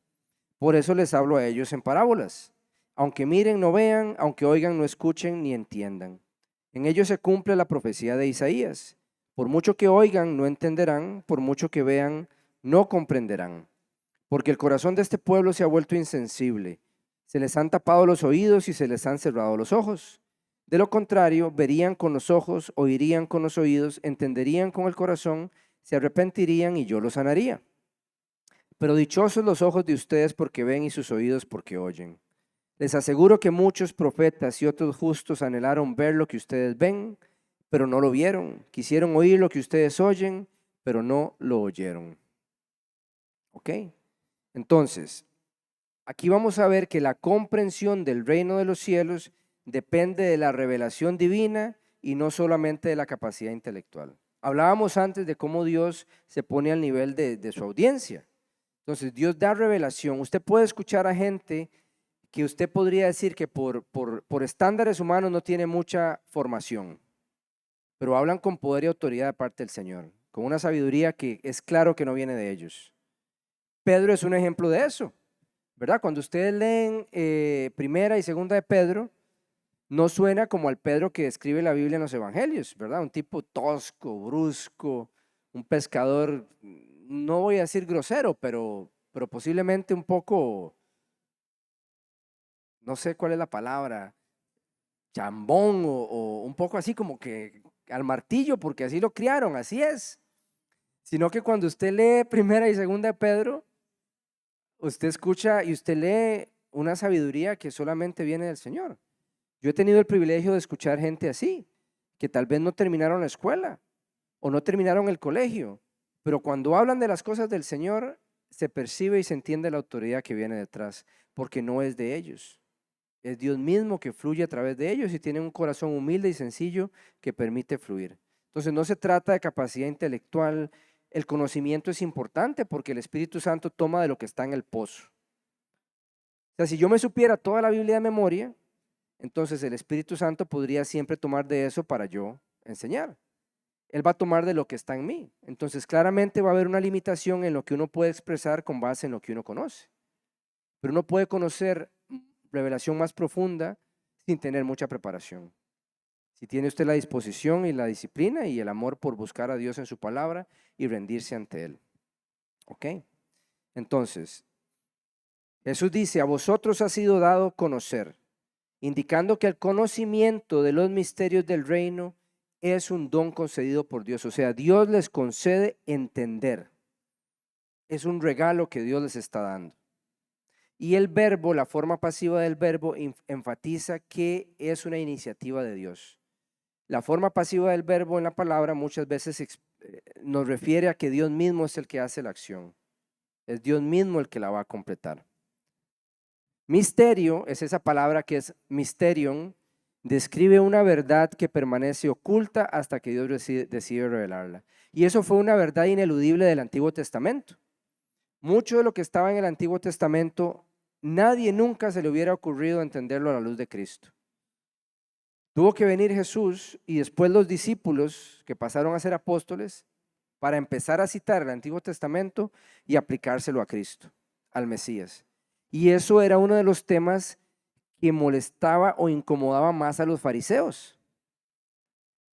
Por eso les hablo a ellos en parábolas. Aunque miren, no vean, aunque oigan, no escuchen ni entiendan. En ellos se cumple la profecía de Isaías. Por mucho que oigan, no entenderán, por mucho que vean, no comprenderán. Porque el corazón de este pueblo se ha vuelto insensible. Se les han tapado los oídos y se les han cerrado los ojos. De lo contrario, verían con los ojos, oirían con los oídos, entenderían con el corazón, se arrepentirían y yo los sanaría. Pero dichosos los ojos de ustedes porque ven y sus oídos porque oyen. Les aseguro que muchos profetas y otros justos anhelaron ver lo que ustedes ven, pero no lo vieron. Quisieron oír lo que ustedes oyen, pero no lo oyeron. ¿Ok? Entonces, aquí vamos a ver que la comprensión del reino de los cielos depende de la revelación divina y no solamente de la capacidad intelectual. Hablábamos antes de cómo Dios se pone al nivel de su audiencia. Entonces, Dios da revelación. Usted puede escuchar a gente que usted podría decir que por estándares humanos no tiene mucha formación, pero hablan con poder y autoridad de parte del Señor, con una sabiduría que es claro que no viene de ellos. Pedro es un ejemplo de eso, ¿verdad? Cuando ustedes leen primera y segunda de Pedro, no suena como al Pedro que describe la Biblia en los evangelios, ¿verdad? Un tipo tosco, brusco, un pescador, no voy a decir grosero, pero posiblemente un poco, no sé cuál es la palabra, chambón o un poco así como que al martillo, porque así lo criaron, así es. Sino que cuando usted lee primera y segunda de Pedro, usted escucha y usted lee una sabiduría que solamente viene del Señor. Yo he tenido el privilegio de escuchar gente así, que tal vez no terminaron la escuela o no terminaron el colegio, pero cuando hablan de las cosas del Señor, se percibe y se entiende la autoridad que viene detrás, porque no es de ellos. Es Dios mismo que fluye a través de ellos y tienen un corazón humilde y sencillo que permite fluir. Entonces no se trata de capacidad intelectual. El conocimiento es importante porque el Espíritu Santo toma de lo que está en el pozo. O sea, si yo me supiera toda la Biblia de memoria, entonces el Espíritu Santo podría siempre tomar de eso para yo enseñar. Él va a tomar de lo que está en mí. Entonces claramente va a haber una limitación en lo que uno puede expresar con base en lo que uno conoce. Pero uno puede conocer revelación más profunda sin tener mucha preparación. Si tiene usted la disposición y la disciplina y el amor por buscar a Dios en su palabra y rendirse ante Él. ¿Ok? Entonces, Jesús dice, a vosotros ha sido dado conocer, indicando que el conocimiento de los misterios del reino es un don concedido por Dios. O sea, Dios les concede entender. Es un regalo que Dios les está dando. Y el verbo, la forma pasiva del verbo, enfatiza que es una iniciativa de Dios. La forma pasiva del verbo en la palabra muchas veces nos refiere a que Dios mismo es el que hace la acción. Es Dios mismo el que la va a completar. Misterio es esa palabra que es mysterion, describe una verdad que permanece oculta hasta que Dios decide revelarla. Y eso fue una verdad ineludible del Antiguo Testamento. Mucho de lo que estaba en el Antiguo Testamento, nadie nunca se le hubiera ocurrido entenderlo a la luz de Cristo. Tuvo que venir Jesús y después los discípulos que pasaron a ser apóstoles para empezar a citar el Antiguo Testamento y aplicárselo a Cristo, al Mesías. Y eso era uno de los temas que molestaba o incomodaba más a los fariseos,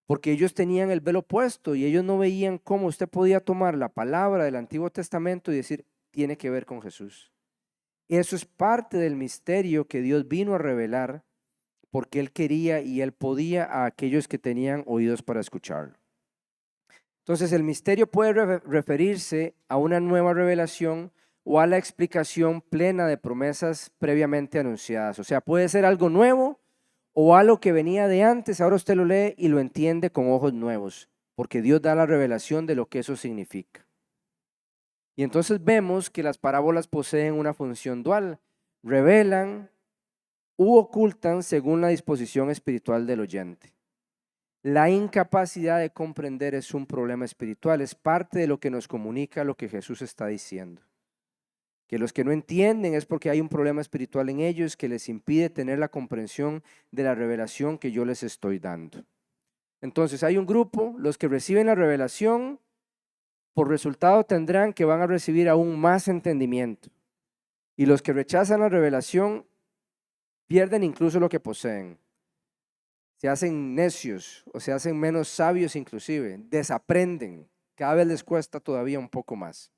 porque ellos tenían el velo puesto y ellos no veían cómo usted podía tomar la palabra del Antiguo Testamento y decir, tiene que ver con Jesús. Eso es parte del misterio que Dios vino a revelar porque Él quería y Él podía a aquellos que tenían oídos para escucharlo. Entonces el misterio puede referirse a una nueva revelación o a la explicación plena de promesas previamente anunciadas. O sea, puede ser algo nuevo o algo que venía de antes, ahora usted lo lee y lo entiende con ojos nuevos, porque Dios da la revelación de lo que eso significa. Y entonces vemos que las parábolas poseen una función dual, revelan u ocultan según la disposición espiritual del oyente. La incapacidad de comprender es un problema espiritual, es parte de lo que nos comunica lo que Jesús está diciendo. Que los que no entienden es porque hay un problema espiritual en ellos que les impide tener la comprensión de la revelación que yo les estoy dando. Entonces hay un grupo, los que reciben la revelación Por resultado tendrán que van a recibir aún más entendimiento. Y los que rechazan la revelación pierden incluso lo que poseen. Se hacen necios o se hacen menos sabios inclusive, desaprenden. Cada vez les cuesta todavía un poco más.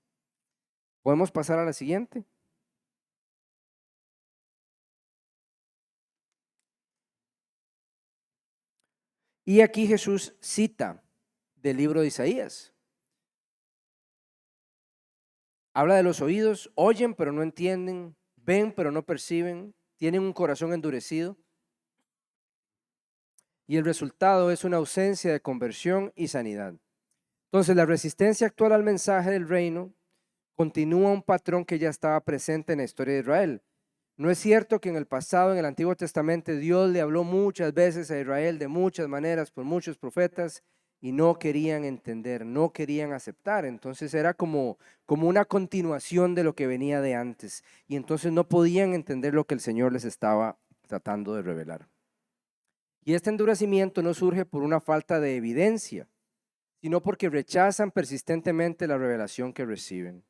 ¿Podemos pasar a la siguiente? Y aquí Jesús cita del libro de Isaías. Habla de los oídos, oyen pero no entienden, ven pero no perciben, tienen un corazón endurecido. Y el resultado es una ausencia de conversión y sanidad. Entonces, la resistencia actual al mensaje del reino continúa un patrón que ya estaba presente en la historia de Israel. No es cierto que en el pasado, en el Antiguo Testamento, Dios le habló muchas veces a Israel de muchas maneras por muchos profetas y no querían entender, no querían aceptar. Entonces era como una continuación de lo que venía de antes. Y entonces no podían entender lo que el Señor les estaba tratando de revelar. Y este endurecimiento no surge por una falta de evidencia, sino porque rechazan persistentemente la revelación que reciben.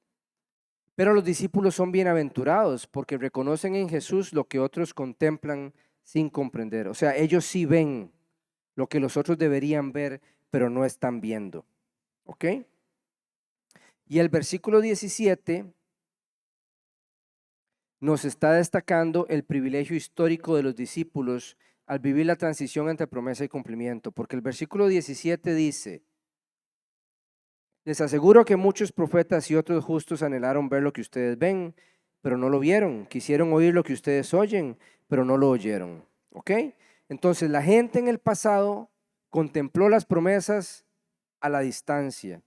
Pero los discípulos son bienaventurados porque reconocen en Jesús lo que otros contemplan sin comprender. O sea, ellos sí ven lo que los otros deberían ver, pero no están viendo. ¿Ok? Y el versículo 17 nos está destacando el privilegio histórico de los discípulos al vivir la transición entre promesa y cumplimiento, porque el versículo 17 dice: les aseguro que muchos profetas y otros justos anhelaron ver lo que ustedes ven, pero no lo vieron. Quisieron oír lo que ustedes oyen, pero no lo oyeron. ¿Ok? Entonces la gente en el pasado contempló las promesas a la distancia,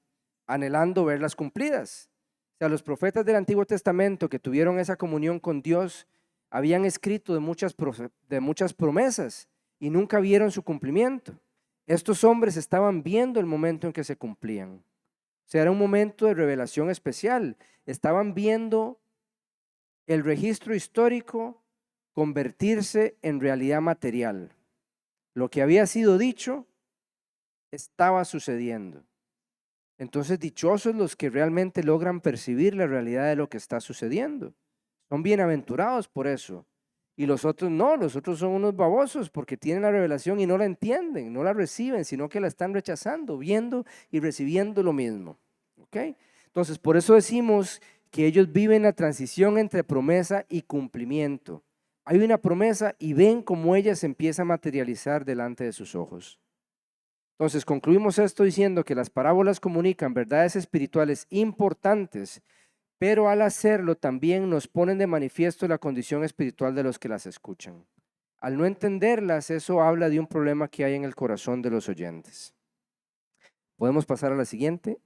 anhelando verlas cumplidas. O sea, los profetas del Antiguo Testamento que tuvieron esa comunión con Dios habían escrito de muchas promesas y nunca vieron su cumplimiento. Estos hombres estaban viendo el momento en que se cumplían. O sea, era un momento de revelación especial. Estaban viendo el registro histórico convertirse en realidad material. Lo que había sido dicho estaba sucediendo. Entonces, dichosos los que realmente logran percibir la realidad de lo que está sucediendo. Son bienaventurados por eso. Y los otros no, los otros son unos babosos porque tienen la revelación y no la entienden, no la reciben, sino que la están rechazando, viendo y recibiendo lo mismo. ¿Ok? Entonces, por eso decimos que ellos viven la transición entre promesa y cumplimiento. Hay una promesa y ven cómo ella se empieza a materializar delante de sus ojos. Entonces, concluimos esto diciendo que las parábolas comunican verdades espirituales importantes, pero al hacerlo también nos ponen de manifiesto la condición espiritual de los que las escuchan. Al no entenderlas, eso habla de un problema que hay en el corazón de los oyentes. ¿Podemos pasar a la siguiente?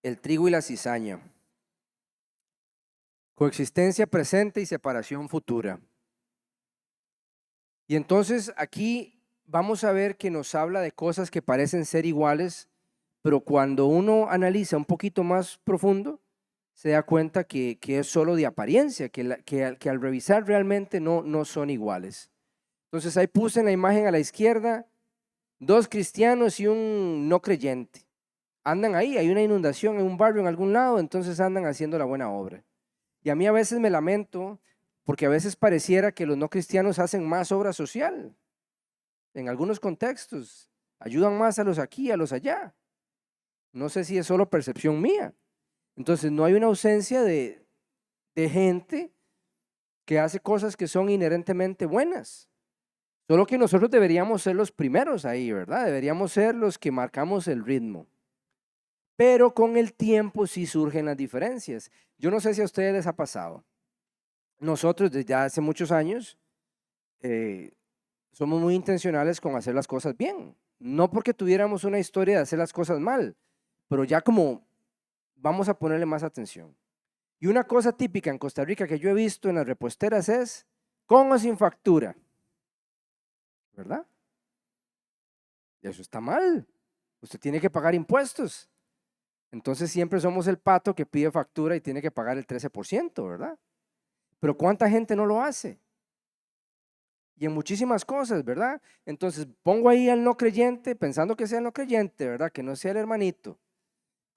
El trigo y la cizaña. Coexistencia presente y separación futura. Y entonces aquí vamos a ver que nos habla de cosas que parecen ser iguales, pero cuando uno analiza un poquito más profundo, se da cuenta que es solo de apariencia, que al revisar realmente no son iguales. Entonces ahí puse en la imagen a la izquierda 2 cristianos y un no creyente. Andan ahí, hay una inundación en un barrio en algún lado, entonces andan haciendo la buena obra. Y a mí a veces me lamento porque a veces pareciera que los no cristianos hacen más obra social. En algunos contextos ayudan más a los aquí, a los allá. No sé si es solo percepción mía. Entonces no hay una ausencia de gente que hace cosas que son inherentemente buenas. Solo que nosotros deberíamos ser los primeros ahí, ¿verdad? Deberíamos ser los que marcamos el ritmo. Pero con el tiempo sí surgen las diferencias. Yo no sé si a ustedes les ha pasado. Nosotros desde hace muchos años somos muy intencionales con hacer las cosas bien. No porque tuviéramos una historia de hacer las cosas mal, pero ya como vamos a ponerle más atención. Y una cosa típica en Costa Rica que yo he visto en las reposteras es con o sin factura, ¿verdad? Y eso está mal. Usted tiene que pagar impuestos. Entonces siempre somos el pato que pide factura y tiene que pagar el 13%, ¿verdad? Pero ¿cuánta gente no lo hace? y en muchísimas cosas, ¿verdad? Entonces pongo ahí al no creyente, pensando que sea el no creyente, ¿verdad? Que no sea el hermanito,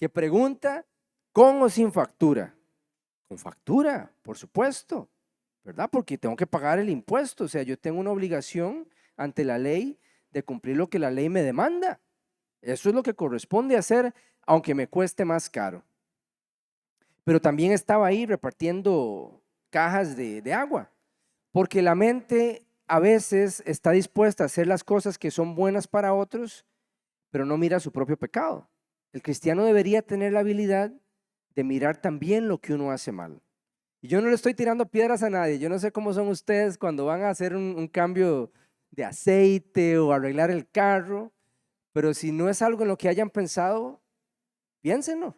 que pregunta con o sin factura. Con factura, por supuesto, ¿verdad? Porque tengo que pagar el impuesto, o sea, yo tengo una obligación ante la ley de cumplir lo que la ley me demanda. Eso es lo que corresponde hacer, aunque me cueste más caro. Pero también estaba ahí repartiendo cajas de agua, porque la mente a veces está dispuesta a hacer las cosas que son buenas para otros, pero no mira su propio pecado. El cristiano debería tener la habilidad de mirar también lo que uno hace mal. Y yo no le estoy tirando piedras a nadie. Yo no sé cómo son ustedes cuando van a hacer un cambio de aceite o arreglar el carro, pero si no es algo en lo que hayan pensado, piénsenlo.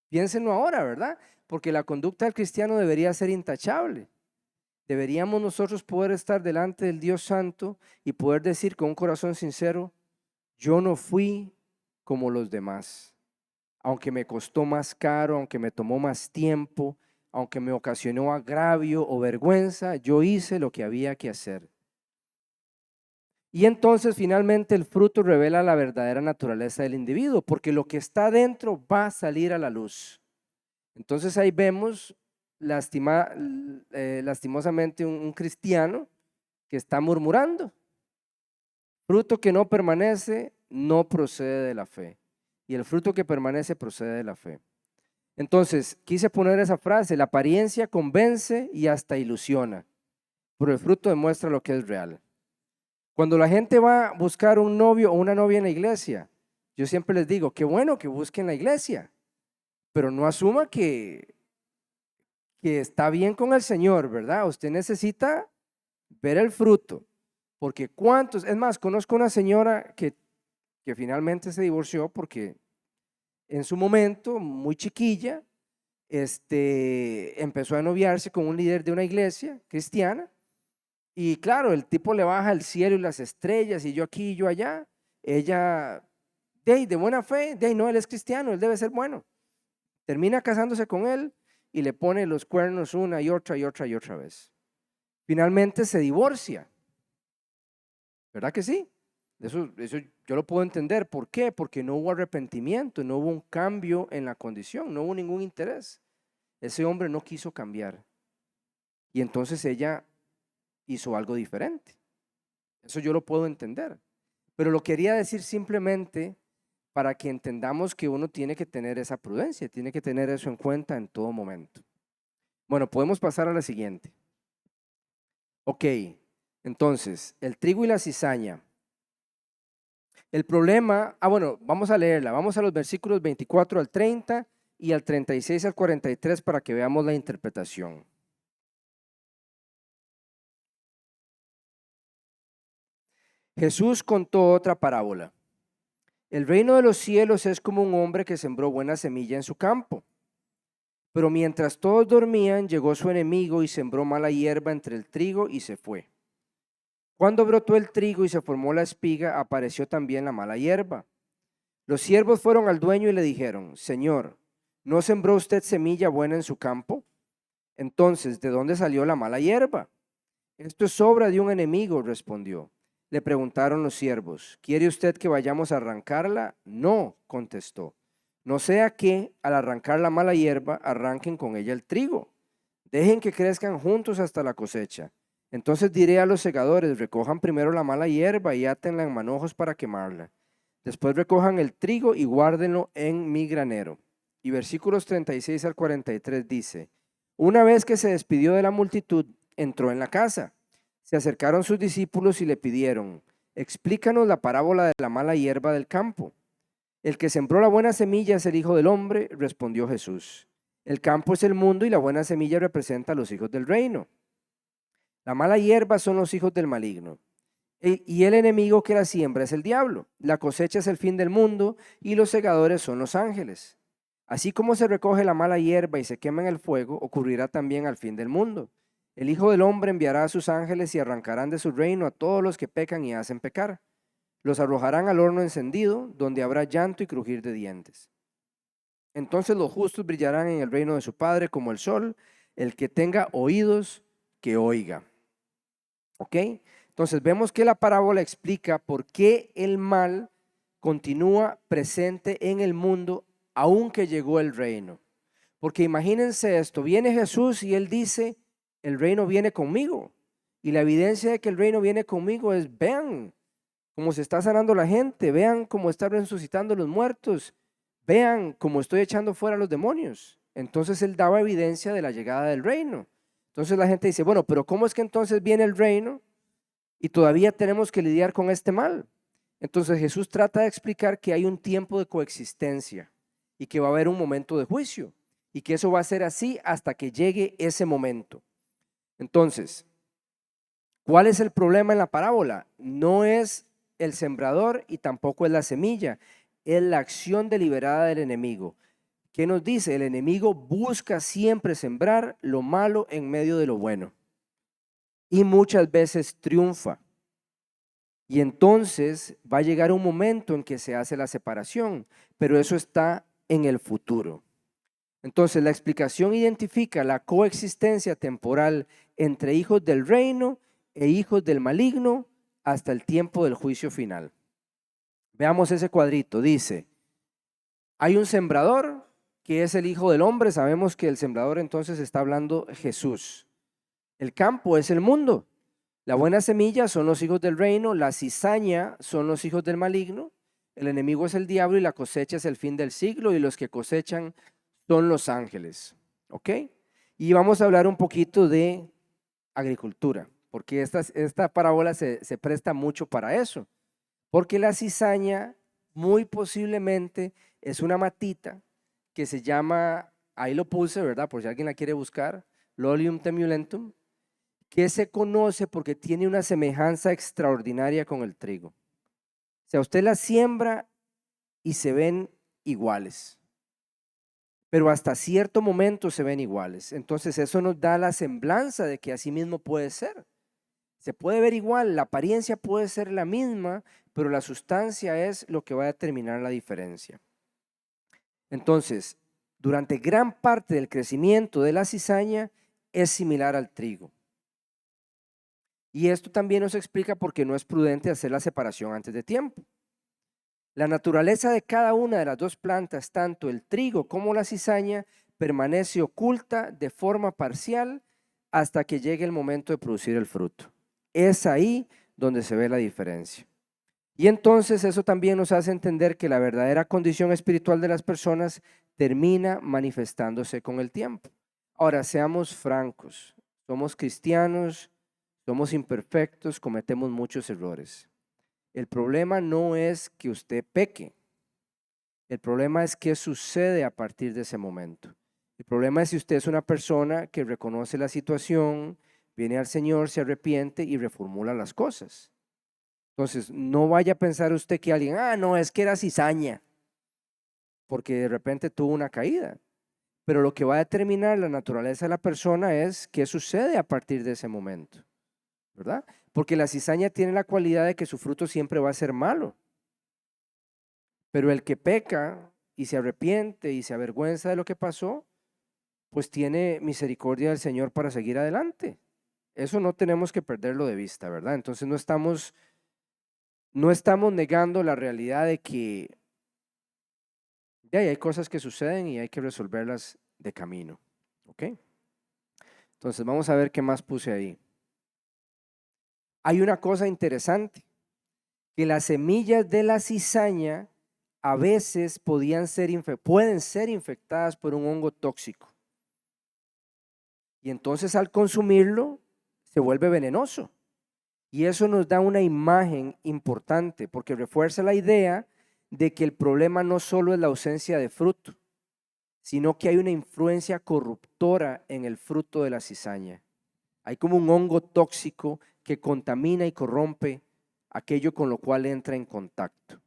Piénsenlo ahora, ¿verdad? Porque la conducta del cristiano debería ser intachable. Deberíamos nosotros poder estar delante del Dios Santo y poder decir con un corazón sincero, yo no fui como los demás. Aunque me costó más caro, aunque me tomó más tiempo, aunque me ocasionó agravio o vergüenza, yo hice lo que había que hacer. Y entonces finalmente el fruto revela la verdadera naturaleza del individuo, porque lo que está dentro va a salir a la luz. Entonces ahí vemos lastimosamente un cristiano que está murmurando. Fruto que no permanece no procede de la fe. Y el fruto que permanece procede de la fe. Entonces, quise poner esa frase, la apariencia convence y hasta ilusiona, pero el fruto demuestra lo que es real. Cuando la gente va a buscar un novio o una novia en la iglesia, yo siempre les digo, qué bueno que busquen la iglesia, pero no asuma que está bien con el Señor, ¿verdad? Usted necesita ver el fruto, porque cuántos, es más, conozco una señora que finalmente se divorció porque en su momento, muy chiquilla, empezó a noviarse con un líder de una iglesia cristiana y claro, el tipo le baja el cielo y las estrellas y yo aquí y yo allá. Ella, de buena fe, no, él es cristiano, él debe ser bueno. Termina casándose con él y le pone los cuernos una y otra y otra y otra vez. Finalmente se divorcia, ¿verdad que sí? Eso yo lo puedo entender. ¿Por qué? Porque no hubo arrepentimiento, no hubo un cambio en la condición, no hubo ningún interés. Ese hombre no quiso cambiar. Y entonces ella hizo algo diferente. Eso yo lo puedo entender. Pero lo quería decir simplemente para que entendamos que uno tiene que tener esa prudencia, tiene que tener eso en cuenta en todo momento. Bueno, podemos pasar a la siguiente. Ok, entonces, el trigo y la cizaña. El problema, bueno, vamos a leerla, vamos a los versículos 24 al 30 y al 36 al 43 para que veamos la interpretación. Jesús contó otra parábola. El reino de los cielos es como un hombre que sembró buena semilla en su campo. Pero mientras todos dormían, llegó su enemigo y sembró mala hierba entre el trigo y se fue. Cuando brotó el trigo y se formó la espiga, apareció también la mala hierba. Los siervos fueron al dueño y le dijeron, Señor, ¿no sembró usted semilla buena en su campo? Entonces, ¿de dónde salió la mala hierba? Esto es obra de un enemigo, respondió. Le preguntaron los siervos, ¿quiere usted que vayamos a arrancarla? No, contestó. No sea que, al arrancar la mala hierba, arranquen con ella el trigo. Dejen que crezcan juntos hasta la cosecha. Entonces diré a los segadores, recojan primero la mala hierba y átenla en manojos para quemarla. Después recojan el trigo y guárdenlo en mi granero. Y versículos 36 al 43 dice, una vez que se despidió de la multitud, entró en la casa. Se acercaron sus discípulos y le pidieron, explícanos la parábola de la mala hierba del campo. El que sembró la buena semilla es el Hijo del Hombre, respondió Jesús. El campo es el mundo y la buena semilla representa a los hijos del reino. La mala hierba son los hijos del maligno. Y el enemigo que la siembra es el diablo. La cosecha es el fin del mundo y los segadores son los ángeles. Así como se recoge la mala hierba y se quema en el fuego, ocurrirá también al fin del mundo. El Hijo del Hombre enviará a sus ángeles y arrancarán de su reino a todos los que pecan y hacen pecar. Los arrojarán al horno encendido, donde habrá llanto y crujir de dientes. Entonces los justos brillarán en el reino de su Padre como el sol. El que tenga oídos, que oiga. ¿Ok? Entonces vemos que la parábola explica por qué el mal continúa presente en el mundo aunque llegó el reino. Porque imagínense esto, viene Jesús y él dice, el reino viene conmigo. Y la evidencia de que el reino viene conmigo es, vean cómo se está sanando la gente, vean cómo está resucitando los muertos, vean cómo estoy echando fuera a los demonios. Entonces él daba evidencia de la llegada del reino. Entonces la gente dice, bueno, pero ¿cómo es que entonces viene el reino y todavía tenemos que lidiar con este mal? Entonces Jesús trata de explicar que hay un tiempo de coexistencia y que va a haber un momento de juicio y que eso va a ser así hasta que llegue ese momento. Entonces, ¿cuál es el problema en la parábola? No es el sembrador y tampoco es la semilla, es la acción deliberada del enemigo. ¿Qué nos dice? El enemigo busca siempre sembrar lo malo en medio de lo bueno y muchas veces triunfa. Y entonces va a llegar un momento en que se hace la separación, pero eso está en el futuro. Entonces la explicación identifica la coexistencia temporal entre hijos del reino e hijos del maligno hasta el tiempo del juicio final. Veamos ese cuadrito, dice, hay un sembrador que es el Hijo del Hombre, sabemos que el sembrador entonces está hablando Jesús. El campo es el mundo, la buena semilla son los hijos del reino, la cizaña son los hijos del maligno, el enemigo es el diablo y la cosecha es el fin del siglo y los que cosechan son los ángeles, ¿ok? Y vamos a hablar un poquito de agricultura, porque esta parábola se presta mucho para eso, porque la cizaña muy posiblemente es una matita que se llama, ahí lo puse, ¿verdad? Por si alguien la quiere buscar, Lolium temulentum, que se conoce porque tiene una semejanza extraordinaria con el trigo. O sea, usted la siembra y se ven iguales, pero hasta cierto momento se ven iguales. Entonces eso nos da la semblanza de que así mismo puede ser. Se puede ver igual, la apariencia puede ser la misma, pero la sustancia es lo que va a determinar la diferencia. Entonces, durante gran parte del crecimiento de la cizaña es similar al trigo. Y esto también nos explica por qué no es prudente hacer la separación antes de tiempo. La naturaleza de cada una de las dos plantas, tanto el trigo como la cizaña, permanece oculta de forma parcial hasta que llegue el momento de producir el fruto. Es ahí donde se ve la diferencia. Y entonces eso también nos hace entender que la verdadera condición espiritual de las personas termina manifestándose con el tiempo. Ahora, seamos francos, somos cristianos, somos imperfectos, cometemos muchos errores. El problema no es que usted peque, el problema es qué sucede a partir de ese momento. El problema es si usted es una persona que reconoce la situación, viene al Señor, se arrepiente y reformula las cosas. Entonces, no vaya a pensar usted que alguien, no, es que era cizaña, porque de repente tuvo una caída. Pero lo que va a determinar la naturaleza de la persona es qué sucede a partir de ese momento, ¿verdad? Porque la cizaña tiene la cualidad de que su fruto siempre va a ser malo. Pero el que peca y se arrepiente y se avergüenza de lo que pasó, pues tiene misericordia del Señor para seguir adelante. Eso no tenemos que perderlo de vista, ¿verdad? Entonces no estamos negando la realidad de que hay cosas que suceden y hay que resolverlas de camino, ¿ok? Entonces vamos a ver qué más puse ahí. Hay una cosa interesante, que las semillas de la cizaña a veces pueden ser infectadas por un hongo tóxico. Y entonces al consumirlo se vuelve venenoso. Y eso nos da una imagen importante porque refuerza la idea de que el problema no solo es la ausencia de fruto, sino que hay una influencia corruptora en el fruto de la cizaña. Hay como un hongo tóxico que contamina y corrompe aquello con lo cual entra en contacto.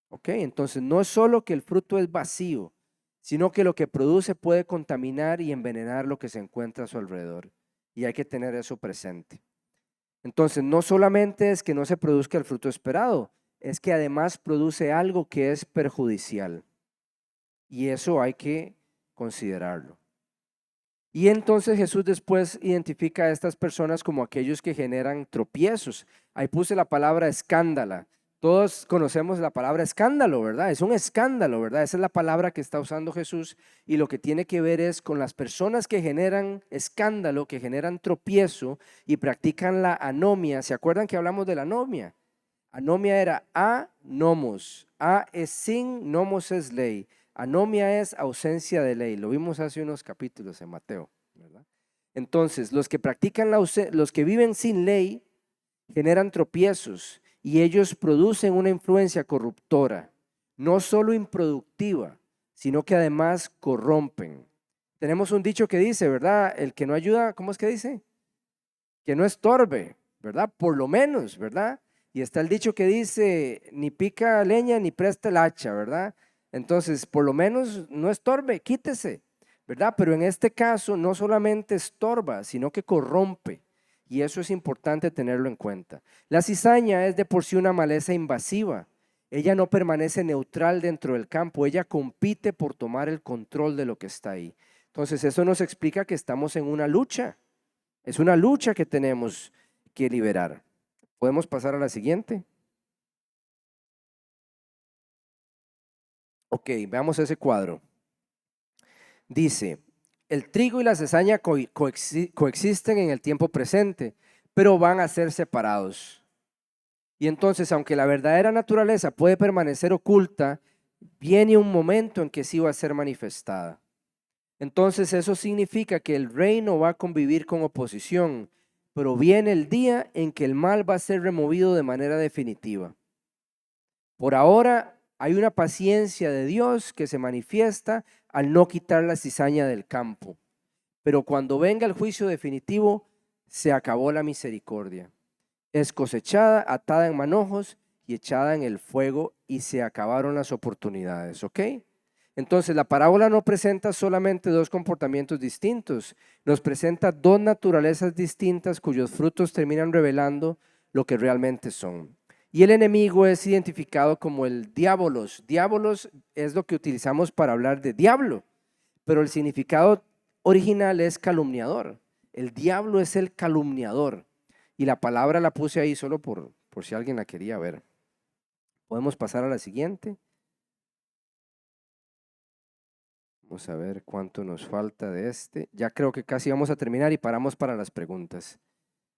¿Ok? Entonces no es solo que el fruto es vacío, sino que lo que produce puede contaminar y envenenar lo que se encuentra a su alrededor. Y hay que tener eso presente. Entonces no solamente es que no se produzca el fruto esperado, es que además produce algo que es perjudicial. Y eso hay que considerarlo. Y entonces Jesús después identifica a estas personas como aquellos que generan tropiezos. Ahí puse la palabra escándala. Todos conocemos la palabra escándalo, ¿verdad? Es un escándalo, ¿verdad? Esa es la palabra que está usando Jesús y lo que tiene que ver es con las personas que generan escándalo, que generan tropiezo y practican la anomia. ¿Se acuerdan que hablamos de la anomia? Anomia era nomos. A es sin, nomos es ley. Anomia es ausencia de ley. Lo vimos hace unos capítulos en Mateo, ¿verdad? Entonces, los que practican los que viven sin ley generan tropiezos y ellos producen una influencia corruptora, no solo improductiva, sino que además corrompen. Tenemos un dicho que dice, ¿verdad? El que no ayuda, ¿cómo es que dice? Que no estorbe, ¿verdad? Por lo menos, ¿verdad? Y está el dicho que dice, ni pica leña ni presta el hacha, ¿verdad? Entonces, por lo menos no estorbe, quítese, ¿verdad? Pero en este caso no solamente estorba, sino que corrompe. Y eso es importante tenerlo en cuenta. La cizaña es de por sí una maleza invasiva. Ella no permanece neutral dentro del campo, ella compite por tomar el control de lo que está ahí. Entonces, eso nos explica que estamos en una lucha. Es una lucha que tenemos que liberar. ¿Podemos pasar a la siguiente? Ok, veamos ese cuadro. Dice, el trigo y la cizaña coexisten en el tiempo presente, pero van a ser separados. Y entonces, aunque la verdadera naturaleza puede permanecer oculta, viene un momento en que sí va a ser manifestada. Entonces, eso significa que el reino va a convivir con oposición, pero viene el día en que el mal va a ser removido de manera definitiva. Por ahora hay una paciencia de Dios que se manifiesta al no quitar la cizaña del campo, pero cuando venga el juicio definitivo, se acabó la misericordia. Es cosechada, atada en manojos y echada en el fuego y se acabaron las oportunidades, ¿ok? Entonces la parábola no presenta solamente dos comportamientos distintos, nos presenta dos naturalezas distintas cuyos frutos terminan revelando lo que realmente son. Y el enemigo es identificado como el diabolos. Diabolos es lo que utilizamos para hablar de diablo, pero el significado original es calumniador. El diablo es el calumniador. Y la palabra la puse ahí solo por si alguien la quería ver. Podemos pasar a la siguiente. Vamos a ver cuánto nos falta de este. Ya creo que casi vamos a terminar y paramos para las preguntas.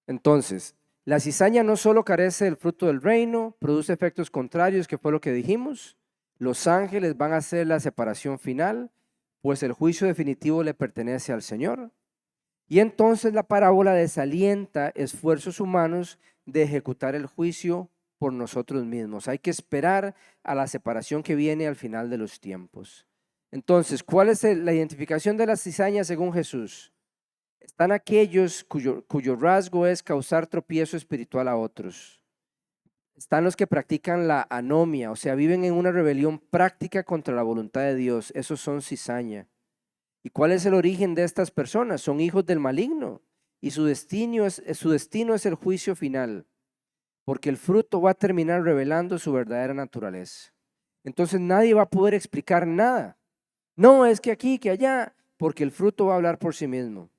Entonces, la cizaña no solo carece del fruto del reino, produce efectos contrarios, que fue lo que dijimos. Los ángeles van a hacer la separación final, pues el juicio definitivo le pertenece al Señor. Y entonces la parábola desalienta esfuerzos humanos de ejecutar el juicio por nosotros mismos. Hay que esperar a la separación que viene al final de los tiempos. Entonces, ¿cuál es la identificación de la cizaña según Jesús? Están aquellos cuyo rasgo es causar tropiezo espiritual a otros. Están los que practican la anomia, o sea, viven en una rebelión práctica contra la voluntad de Dios. Esos son cizaña. ¿Y cuál es el origen de estas personas? Son hijos del maligno y su destino es el juicio final, porque el fruto va a terminar revelando su verdadera naturaleza. Entonces nadie va a poder explicar nada. No, es que aquí, que allá, porque el fruto va a hablar por sí mismo.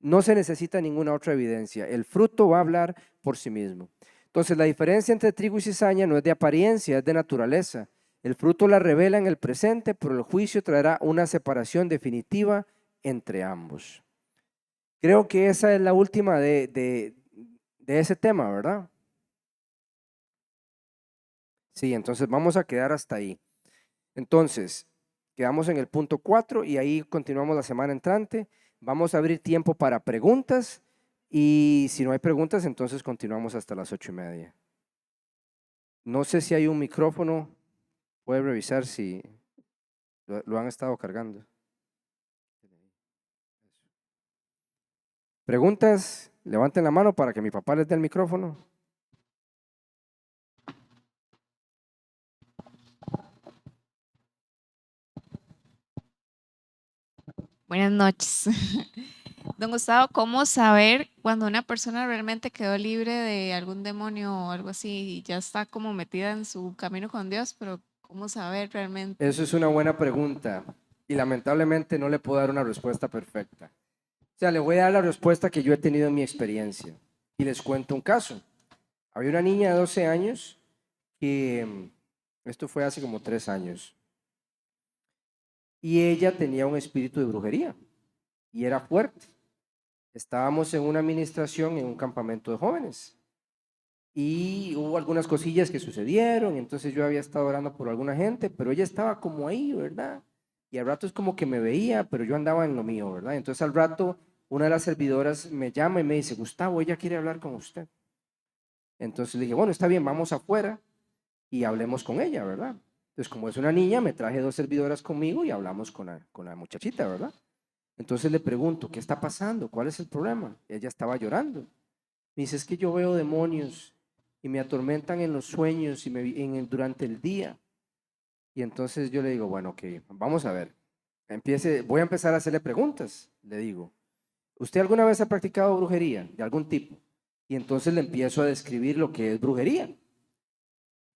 No se necesita ninguna otra evidencia. El fruto va a hablar por sí mismo. Entonces la diferencia entre trigo y cizaña no es de apariencia, es de naturaleza. El fruto la revela en el presente, pero el juicio traerá una separación definitiva entre ambos. Creo que esa es la última de ese tema, ¿verdad? Sí, entonces vamos a quedar hasta ahí. Entonces, quedamos en el punto 4 y ahí continuamos la semana entrante. Vamos a abrir tiempo para preguntas y si no hay preguntas, entonces continuamos hasta las 8:30. No sé si hay un micrófono, puede revisar si lo han estado cargando. ¿Preguntas? Levanten la mano para que mi papá les dé el micrófono. Buenas noches. Don Gustavo, ¿cómo saber cuando una persona realmente quedó libre de algún demonio o algo así y ya está como metida en su camino con Dios? Pero ¿cómo saber realmente? Eso es una buena pregunta y lamentablemente no le puedo dar una respuesta perfecta. sea, le voy a dar la respuesta que yo he tenido en mi experiencia y les cuento un caso. Había una niña de 12 años que, esto fue hace como 3 años, y ella tenía un espíritu de brujería y era fuerte. Estábamos en una administración en un campamento de jóvenes y hubo algunas cosillas que sucedieron, entonces yo había estado orando por alguna gente, pero ella estaba como ahí, ¿verdad? Y al rato es como que me veía, pero yo andaba en lo mío, ¿verdad? Entonces al rato una de las servidoras me llama y me dice, Gustavo, ella quiere hablar con usted. Entonces le dije, bueno, está bien, vamos afuera y hablemos con ella, ¿verdad? Entonces como es una niña, me traje 2 servidoras conmigo y hablamos con la muchachita, ¿verdad? Entonces le pregunto, ¿qué está pasando? ¿Cuál es el problema? Ella estaba llorando. Me dice, es que yo veo demonios y me atormentan en los sueños y durante el día. Y entonces yo le digo, bueno, ok, vamos a ver. Voy a empezar a hacerle preguntas. Le digo, ¿usted alguna vez ha practicado brujería de algún tipo? Y entonces le empiezo a describir lo que es brujería.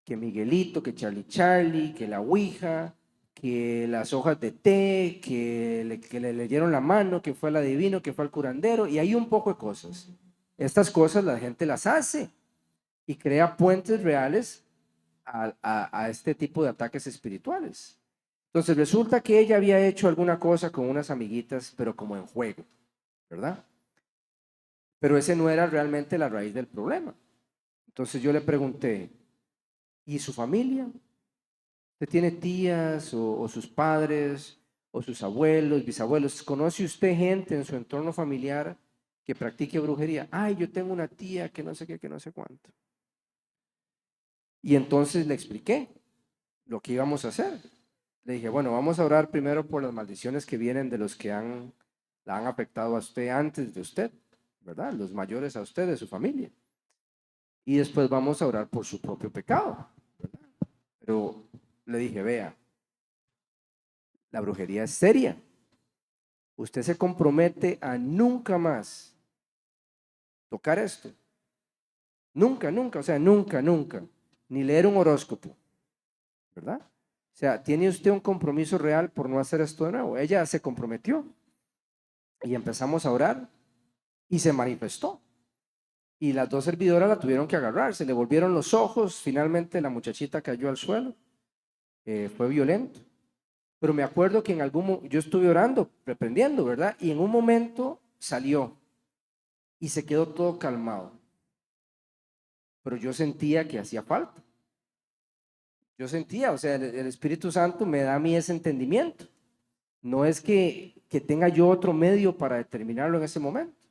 Que Miguelito, que Charlie Charlie, que la Ouija, que las hojas de té, que le leyeron la mano, que fue al adivino, que fue al curandero, y hay un poco de cosas. Estas cosas la gente las hace y crea puentes reales a este tipo de ataques espirituales. Entonces resulta que ella había hecho alguna cosa con unas amiguitas, pero como en juego, ¿verdad? Pero ese no era realmente la raíz del problema. Entonces yo le pregunté, ¿y su familia? ¿Usted tiene tías o sus padres o sus abuelos, bisabuelos? ¿Conoce usted gente en su entorno familiar que practique brujería? Ay, yo tengo una tía que no sé qué, que no sé cuánto. Y entonces le expliqué lo que íbamos a hacer. Le dije, bueno, vamos a orar primero por las maldiciones que vienen de los que la han afectado a usted antes de usted, ¿verdad? Los mayores a usted, de su familia. Y después vamos a orar por su propio pecado, ¿verdad? Pero le dije, vea, la brujería es seria. Usted se compromete a nunca más tocar esto. Nunca, nunca, o sea, nunca, nunca. Ni leer un horóscopo, ¿verdad? O sea, tiene usted un compromiso real por no hacer esto de nuevo. Ella se comprometió y empezamos a orar y se manifestó. Y las 2 servidoras la tuvieron que agarrar, se le volvieron los ojos, finalmente la muchachita cayó al suelo, fue violento. Pero me acuerdo que yo estuve orando, reprendiendo, ¿verdad? Y en un momento salió y se quedó todo calmado. Pero yo sentía que hacía falta. Yo sentía, o sea, el Espíritu Santo me da a mí ese entendimiento. No es que tenga yo otro medio para determinarlo en ese momento.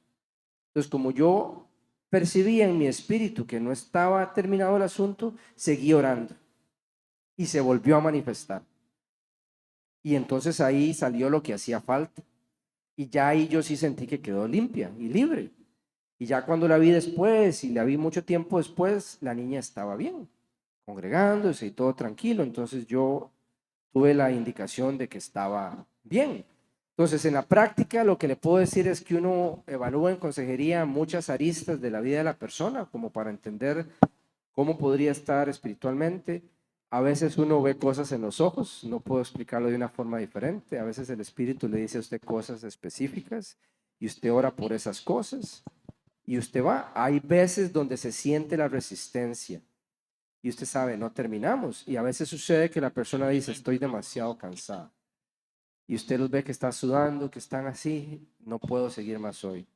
Entonces, como yo percibía en mi espíritu que no estaba terminado el asunto, seguí orando y se volvió a manifestar. Y entonces ahí salió lo que hacía falta. Y ya ahí yo sí sentí que quedó limpia y libre. Y ya cuando la vi después y la vi mucho tiempo después, la niña estaba bien, congregándose y todo tranquilo. Entonces yo tuve la indicación de que estaba bien. Entonces, en la práctica, lo que le puedo decir es que uno evalúa en consejería muchas aristas de la vida de la persona, como para entender cómo podría estar espiritualmente. A veces uno ve cosas en los ojos, no puedo explicarlo de una forma diferente. A veces el espíritu le dice a usted cosas específicas y usted ora por esas cosas y usted va. Hay veces donde se siente la resistencia y usted sabe, no terminamos. Y a veces sucede que la persona dice, estoy demasiado cansada. Y usted los ve que está sudando, que están así, no puedo seguir más hoy.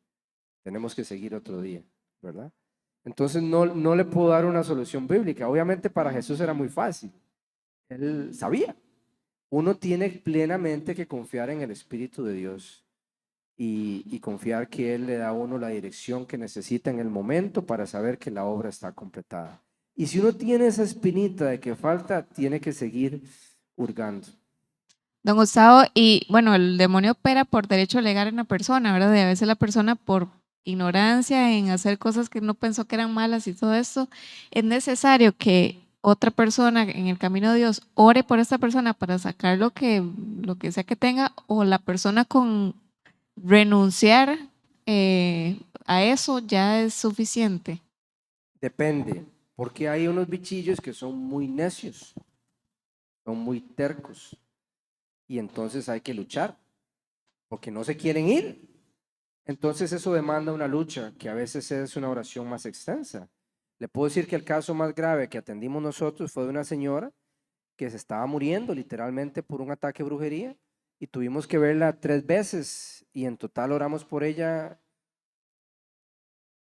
Tenemos que seguir otro día, ¿verdad? Entonces no le puedo dar una solución bíblica. Obviamente para Jesús era muy fácil. Él sabía. Uno tiene plenamente que confiar en el Espíritu de Dios y confiar que Él le da a uno la dirección que necesita en el momento para saber que la obra está completada. Y si uno tiene esa espinita de que falta, tiene que seguir hurgando. Don Gustavo, y bueno, el demonio opera por derecho legal en la persona, ¿verdad? Y a veces la persona por ignorancia en hacer cosas que no pensó que eran malas y todo esto, es necesario que otra persona en el camino de Dios ore por esta persona para sacar lo que sea que tenga, o la persona con renunciar a eso ya es suficiente. Depende, porque hay unos bichillos que son muy necios, son muy tercos, y entonces hay que luchar, porque no se quieren ir. Entonces eso demanda una lucha que a veces es una oración más extensa. Le puedo decir que el caso más grave que atendimos nosotros fue de una señora que se estaba muriendo literalmente por un ataque de brujería y tuvimos que verla 3 veces y en total oramos por ella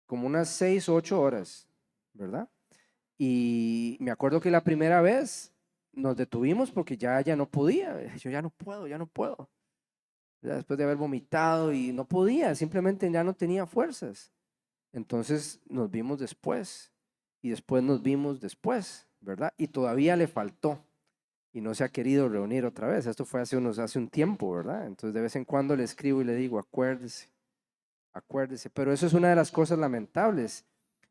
como unas 6 u 8 horas, ¿verdad? Y me acuerdo que la primera vez nos detuvimos porque ya no podía. Yo ya no puedo, ya no puedo. Ya después de haber vomitado y no podía, simplemente ya no tenía fuerzas. Entonces nos vimos después y después nos vimos después, ¿verdad? Y todavía le faltó y no se ha querido reunir otra vez. Esto fue hace un tiempo, ¿verdad? Entonces de vez en cuando le escribo y le digo, acuérdese, acuérdese. Pero eso es una de las cosas lamentables.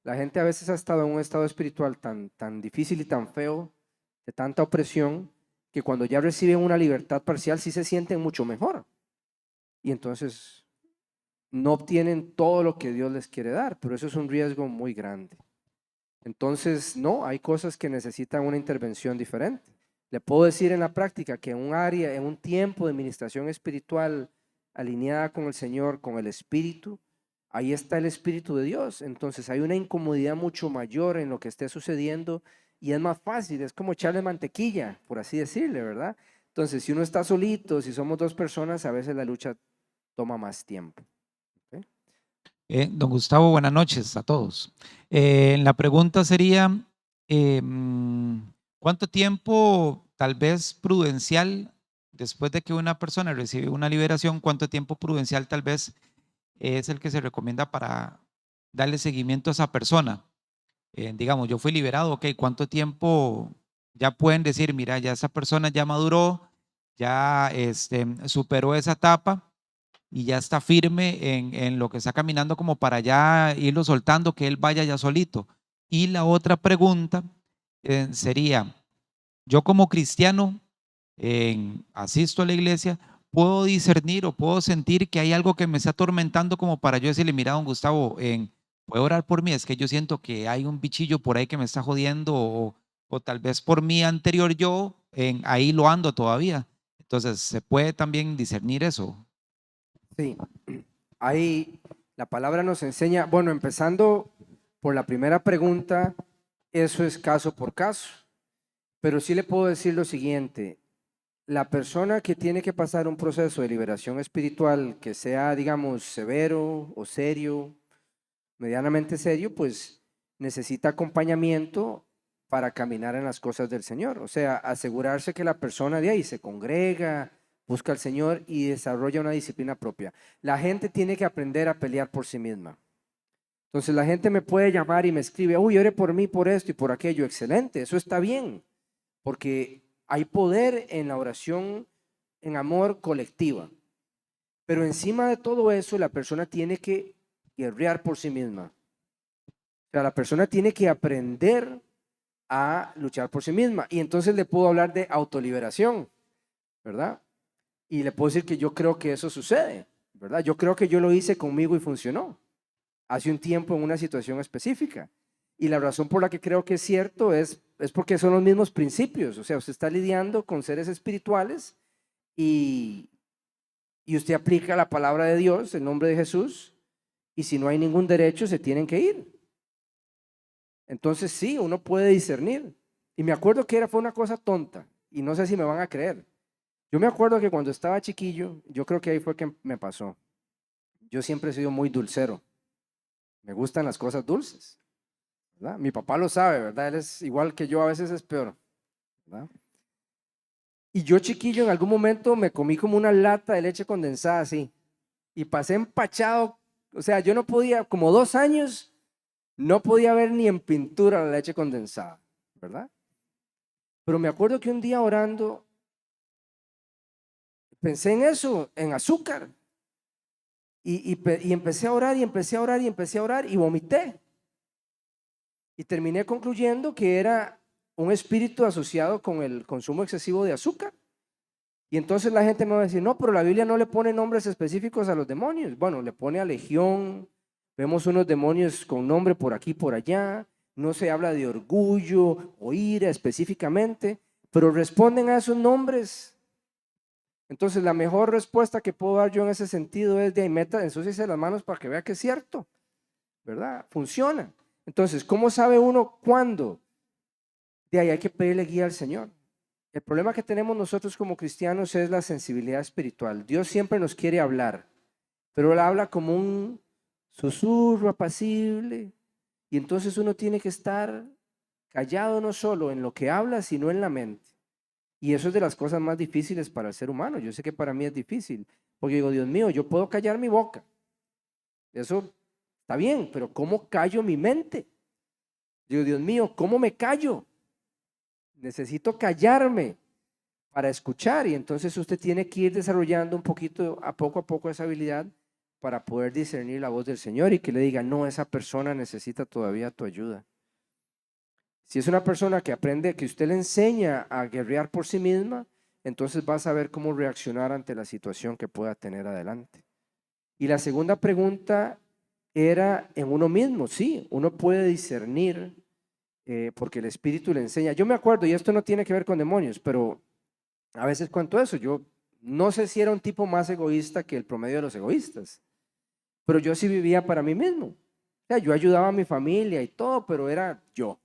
La gente a veces ha estado en un estado espiritual tan difícil y tan feo, de tanta opresión, que cuando ya reciben una libertad parcial sí se sienten mucho mejor. Y entonces no obtienen todo lo que Dios les quiere dar, pero eso es un riesgo muy grande. Entonces, no, hay cosas que necesitan una intervención diferente. Le puedo decir en la práctica que en un área, en un tiempo de administración espiritual alineada con el Señor, con el Espíritu, ahí está el Espíritu de Dios. Entonces hay una incomodidad mucho mayor en lo que esté sucediendo y es más fácil, es como echarle mantequilla, por así decirle, ¿verdad? Entonces, si uno está solito, si somos dos personas, a veces la lucha toma más tiempo. ¿Ok? Don Gustavo, buenas noches a todos. La pregunta sería, ¿cuánto tiempo tal vez prudencial, después de que una persona recibe una liberación, cuánto tiempo prudencial tal vez es el que se recomienda para darle seguimiento a esa persona? Digamos, yo fui liberado, ok, ¿cuánto tiempo ya pueden decir, mira, ya esa persona ya maduró, ya superó esa etapa y ya está firme en lo que está caminando como para ya irlo soltando, que él vaya ya solito? Y la otra pregunta sería, yo como cristiano asisto a la iglesia, puedo discernir o puedo sentir que hay algo que me está atormentando como para yo decirle, mira, don Gustavo, ¿puede orar por mí? Es que yo siento que hay un bichillo por ahí que me está jodiendo o tal vez por mi anterior yo, ahí lo ando todavía. Entonces, ¿se puede también discernir eso? Sí, ahí la palabra nos enseña, bueno, empezando por la primera pregunta, eso es caso por caso, pero sí le puedo decir lo siguiente, la persona que tiene que pasar un proceso de liberación espiritual que sea, digamos, severo o serio, medianamente serio, pues necesita acompañamiento para caminar en las cosas del Señor. O sea, asegurarse que la persona de ahí se congrega, busca al Señor y desarrolla una disciplina propia. La gente tiene que aprender a pelear por sí misma. Entonces la gente me puede llamar y me escribe, uy, ore por mí, por esto y por aquello. Excelente, eso está bien, porque hay poder en la oración en amor colectiva. Pero encima de todo eso, la persona tiene que guerrear por sí misma. O sea, la persona tiene que aprender a luchar por sí misma. Y entonces le puedo hablar de autoliberación, ¿verdad? Y le puedo decir que yo creo que eso sucede, ¿verdad? Yo creo que yo lo hice conmigo y funcionó hace un tiempo en una situación específica. Y la razón por la que creo que es cierto es porque son los mismos principios. O sea, usted está lidiando con seres espirituales y, y usted aplica la palabra de Dios, el nombre de Jesús, y si no hay ningún derecho, se tienen que ir. Entonces sí, uno puede discernir. Y me acuerdo que fue una cosa tonta, y no sé si me van a creer. Yo me acuerdo que cuando estaba chiquillo, yo creo que ahí fue que me pasó. Yo siempre he sido muy dulcero. Me gustan las cosas dulces, ¿verdad? Mi papá lo sabe, ¿verdad? Él es igual que yo, a veces es peor, ¿verdad? Y yo chiquillo en algún momento me comí como una lata de leche condensada así, y pasé empachado. O sea, yo no podía, como 2 años, no podía ver ni en pintura la leche condensada, ¿verdad? Pero me acuerdo que un día orando, pensé en eso, en azúcar. Y empecé a orar y empecé a orar y empecé a orar y vomité. Y terminé concluyendo que era un espíritu asociado con el consumo excesivo de azúcar. Y entonces la gente me va a decir, no, pero la Biblia no le pone nombres específicos a los demonios. Bueno, le pone a legión, vemos unos demonios con nombre por aquí, por allá, no se habla de orgullo o ira específicamente, pero responden a esos nombres. Entonces, la mejor respuesta que puedo dar yo en ese sentido es de ahí, meta, ensúciese las manos para que vea que es cierto, ¿verdad? Funciona. Entonces, ¿cómo sabe uno cuándo? De ahí hay que pedirle guía al Señor. El problema que tenemos nosotros como cristianos es la sensibilidad espiritual. Dios siempre nos quiere hablar, pero Él habla como un susurro apacible, y entonces uno tiene que estar callado no solo en lo que habla, sino en la mente. Y eso es de las cosas más difíciles para el ser humano. Yo sé que para mí es difícil, porque digo, Dios mío, yo puedo callar mi boca. Eso está bien, pero ¿cómo callo mi mente? Digo, Dios mío, ¿cómo me callo? Necesito callarme para escuchar, y entonces usted tiene que ir desarrollando un poquito, a poco esa habilidad para poder discernir la voz del Señor y que le diga, no, esa persona necesita todavía tu ayuda. Si es una persona que aprende, que usted le enseña a guerrear por sí misma, entonces va a saber cómo reaccionar ante la situación que pueda tener adelante. Y la segunda pregunta era en uno mismo. Sí, uno puede discernir porque el Espíritu le enseña. Yo me acuerdo, y esto no tiene que ver con demonios, pero a veces cuento eso. Yo no sé si era un tipo más egoísta que el promedio de los egoístas, pero yo sí vivía para mí mismo. O sea, yo ayudaba a mi familia y todo, pero era yo.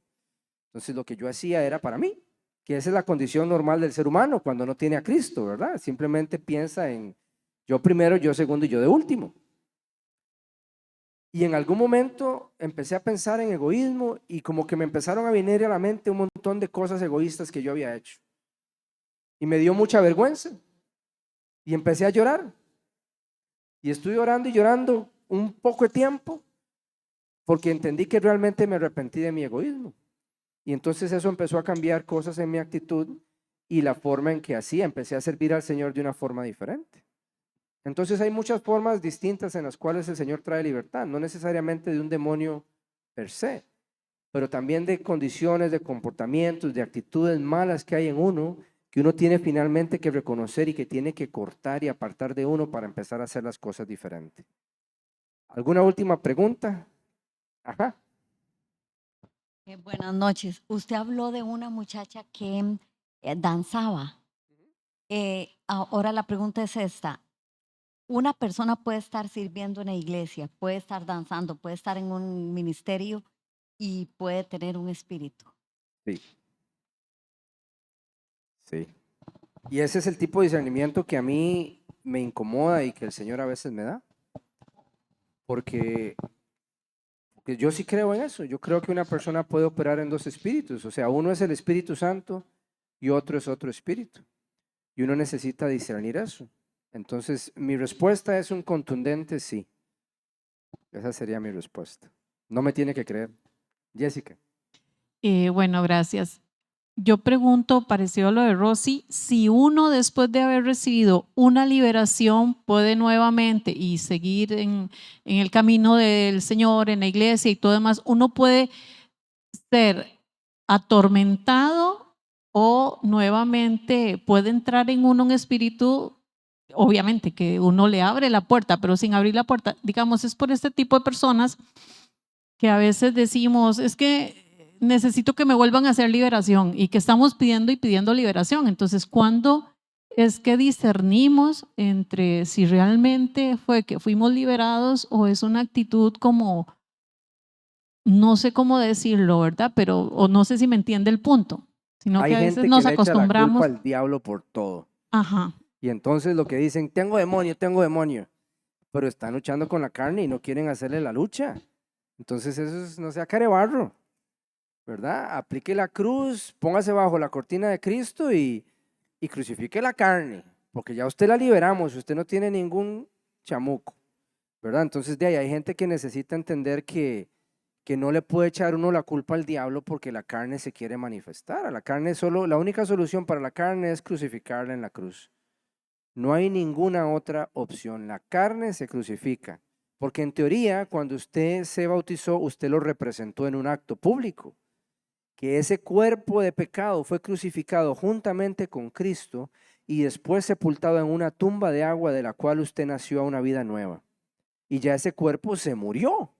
Entonces lo que yo hacía era para mí, que esa es la condición normal del ser humano cuando no tiene a Cristo, ¿verdad? Simplemente piensa en yo primero, yo segundo y yo de último. Y en algún momento empecé a pensar en egoísmo y como que me empezaron a venir a la mente un montón de cosas egoístas que yo había hecho. Y me dio mucha vergüenza y empecé a llorar. Y estuve orando y llorando un poco de tiempo porque entendí que realmente me arrepentí de mi egoísmo. Y entonces eso empezó a cambiar cosas en mi actitud y la forma en que hacía. Empecé a servir al Señor de una forma diferente. Entonces hay muchas formas distintas en las cuales el Señor trae libertad, no necesariamente de un demonio per se, pero también de condiciones, de comportamientos, de actitudes malas que hay en uno, que uno tiene finalmente que reconocer y que tiene que cortar y apartar de uno para empezar a hacer las cosas diferentes. ¿Alguna última pregunta? Ajá. Buenas noches. Usted habló de una muchacha que danzaba. Ahora la pregunta es esta. Una persona puede estar sirviendo en la iglesia, puede estar danzando, puede estar en un ministerio y puede tener un espíritu. Sí. Sí. Y ese es el tipo de discernimiento que a mí me incomoda y que el Señor a veces me da. Porque yo sí creo en eso. Yo creo que una persona puede operar en dos espíritus. O sea, uno es el Espíritu Santo y otro es otro espíritu. Y uno necesita discernir eso. Entonces, mi respuesta es un contundente sí. Esa sería mi respuesta. No me tiene que creer. Jessica. Bueno, gracias. Yo pregunto, parecido a lo de Rosy, si uno después de haber recibido una liberación puede nuevamente y seguir en el camino del Señor, en la iglesia y todo demás, uno puede ser atormentado o nuevamente puede entrar en uno un espíritu, obviamente que uno le abre la puerta, pero sin abrir la puerta, digamos, es por este tipo de personas que a veces decimos, es que necesito que me vuelvan a hacer liberación y que estamos pidiendo y pidiendo liberación. Entonces, ¿cuándo es que discernimos entre si realmente fue que fuimos liberados o es una actitud como, no sé cómo decirlo, ¿verdad? Pero, o no sé si me entiende el punto, sino Hay que a gente veces nos que le echa la acostumbramos. culpa al diablo por todo. Ajá. Y entonces lo que dicen, tengo demonio. Pero están luchando con la carne y no quieren hacerle la lucha. Entonces eso es, no sea carebarro, ¿verdad? Aplique la cruz, póngase bajo la cortina de Cristo y crucifique la carne, porque ya usted la liberamos, usted no tiene ningún chamuco, ¿verdad? Entonces de ahí hay gente que necesita entender que no le puede echar uno la culpa al diablo porque la carne se quiere manifestar. A la carne solo, la única solución para la carne es crucificarla en la cruz. No hay ninguna otra opción. La carne se crucifica. Porque en teoría, cuando usted se bautizó, usted lo representó en un acto público. Que ese cuerpo de pecado fue crucificado juntamente con Cristo y después sepultado en una tumba de agua de la cual usted nació a una vida nueva. Y ya ese cuerpo se murió.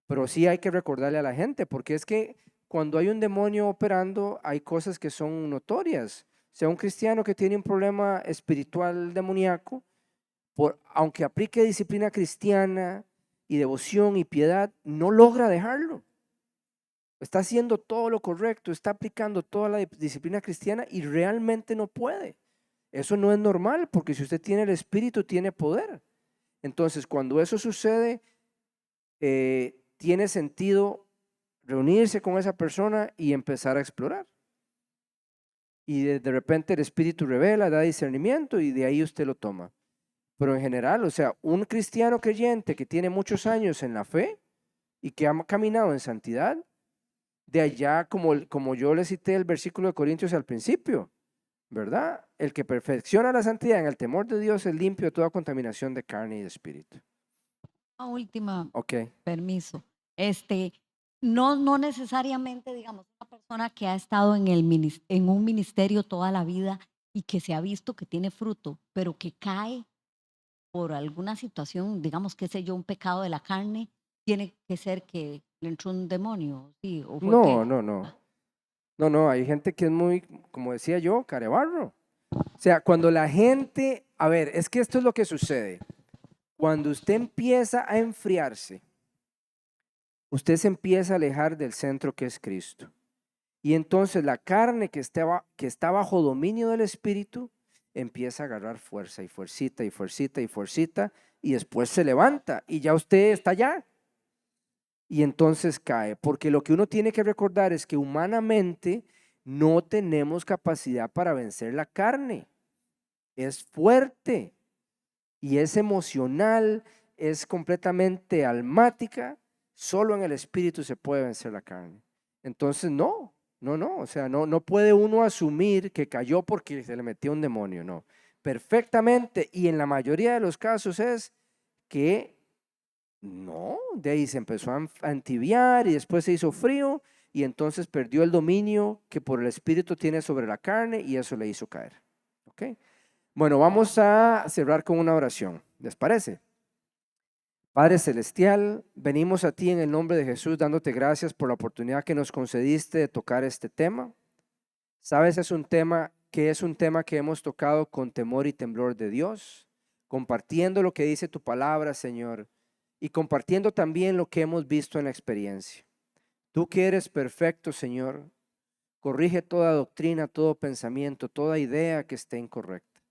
Pero sí hay que recordarle a la gente, porque es que cuando hay un demonio operando, hay cosas que son notorias. sea un cristiano que tiene un problema espiritual demoníaco, aunque aplique disciplina cristiana y devoción y piedad, no logra dejarlo. Está haciendo todo lo correcto, está aplicando toda la disciplina cristiana y realmente no puede. Eso no es normal, porque si usted tiene el Espíritu, tiene poder. Entonces, cuando eso sucede, tiene sentido reunirse con esa persona y empezar a explorar. Y de repente el Espíritu revela, da discernimiento y de ahí usted lo toma. Pero en general, o sea, un cristiano creyente que tiene muchos años en la fe y que ha caminado en santidad, de allá, como yo le cité el versículo de Corintios al principio, ¿verdad? El que perfecciona la santidad en el temor de Dios es limpio de toda contaminación de carne y de espíritu. Una última, Ok. permiso. No necesariamente, digamos, una persona que ha estado en un ministerio toda la vida y que se ha visto que tiene fruto, pero que cae por alguna situación, digamos, qué sé yo, un pecado de la carne, tiene que ser que le entró un demonio, ¿sí? ¿O fue que? No, hay gente que es muy, como decía yo, carebarro. O sea, cuando la gente, a ver, es que esto es lo que sucede. Cuando usted empieza a enfriarse, usted se empieza a alejar del centro que es Cristo. Y entonces la carne que está bajo dominio del Espíritu empieza a agarrar fuerza y fuercita y fuercita y fuercita y después se levanta y ya usted está allá. Y entonces cae, porque lo que uno tiene que recordar es que humanamente no tenemos capacidad para vencer la carne. Es fuerte y es emocional, es completamente almática. Solo en el Espíritu se puede vencer la carne. Entonces no, o sea, no puede uno asumir que cayó porque se le metió un demonio, no. Perfectamente, y en la mayoría de los casos es que no, de ahí se empezó a entibiar y después se hizo frío y entonces perdió el dominio que por el Espíritu tiene sobre la carne y eso le hizo caer. ¿Ok? Bueno, vamos a cerrar con una oración. ¿Les parece? Padre Celestial, venimos a ti en el nombre de Jesús dándote gracias por la oportunidad que nos concediste de tocar este tema. Sabes, es un tema que hemos tocado con temor y temblor de Dios, compartiendo lo que dice tu palabra, Señor, y compartiendo también lo que hemos visto en la experiencia. Tú que eres perfecto, Señor, corrige toda doctrina, todo pensamiento, toda idea que esté incorrecta.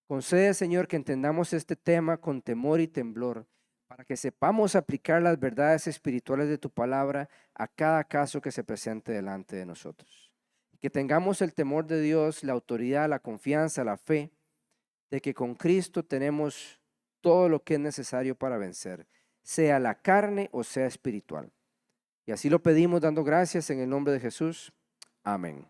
Concede, Señor, que entendamos este tema con temor y temblor, para que sepamos aplicar las verdades espirituales de tu palabra a cada caso que se presente delante de nosotros. Que tengamos el temor de Dios, la autoridad, la confianza, la fe, de que con Cristo tenemos todo lo que es necesario para vencer, sea la carne o sea espiritual. Y así lo pedimos dando gracias en el nombre de Jesús. Amén.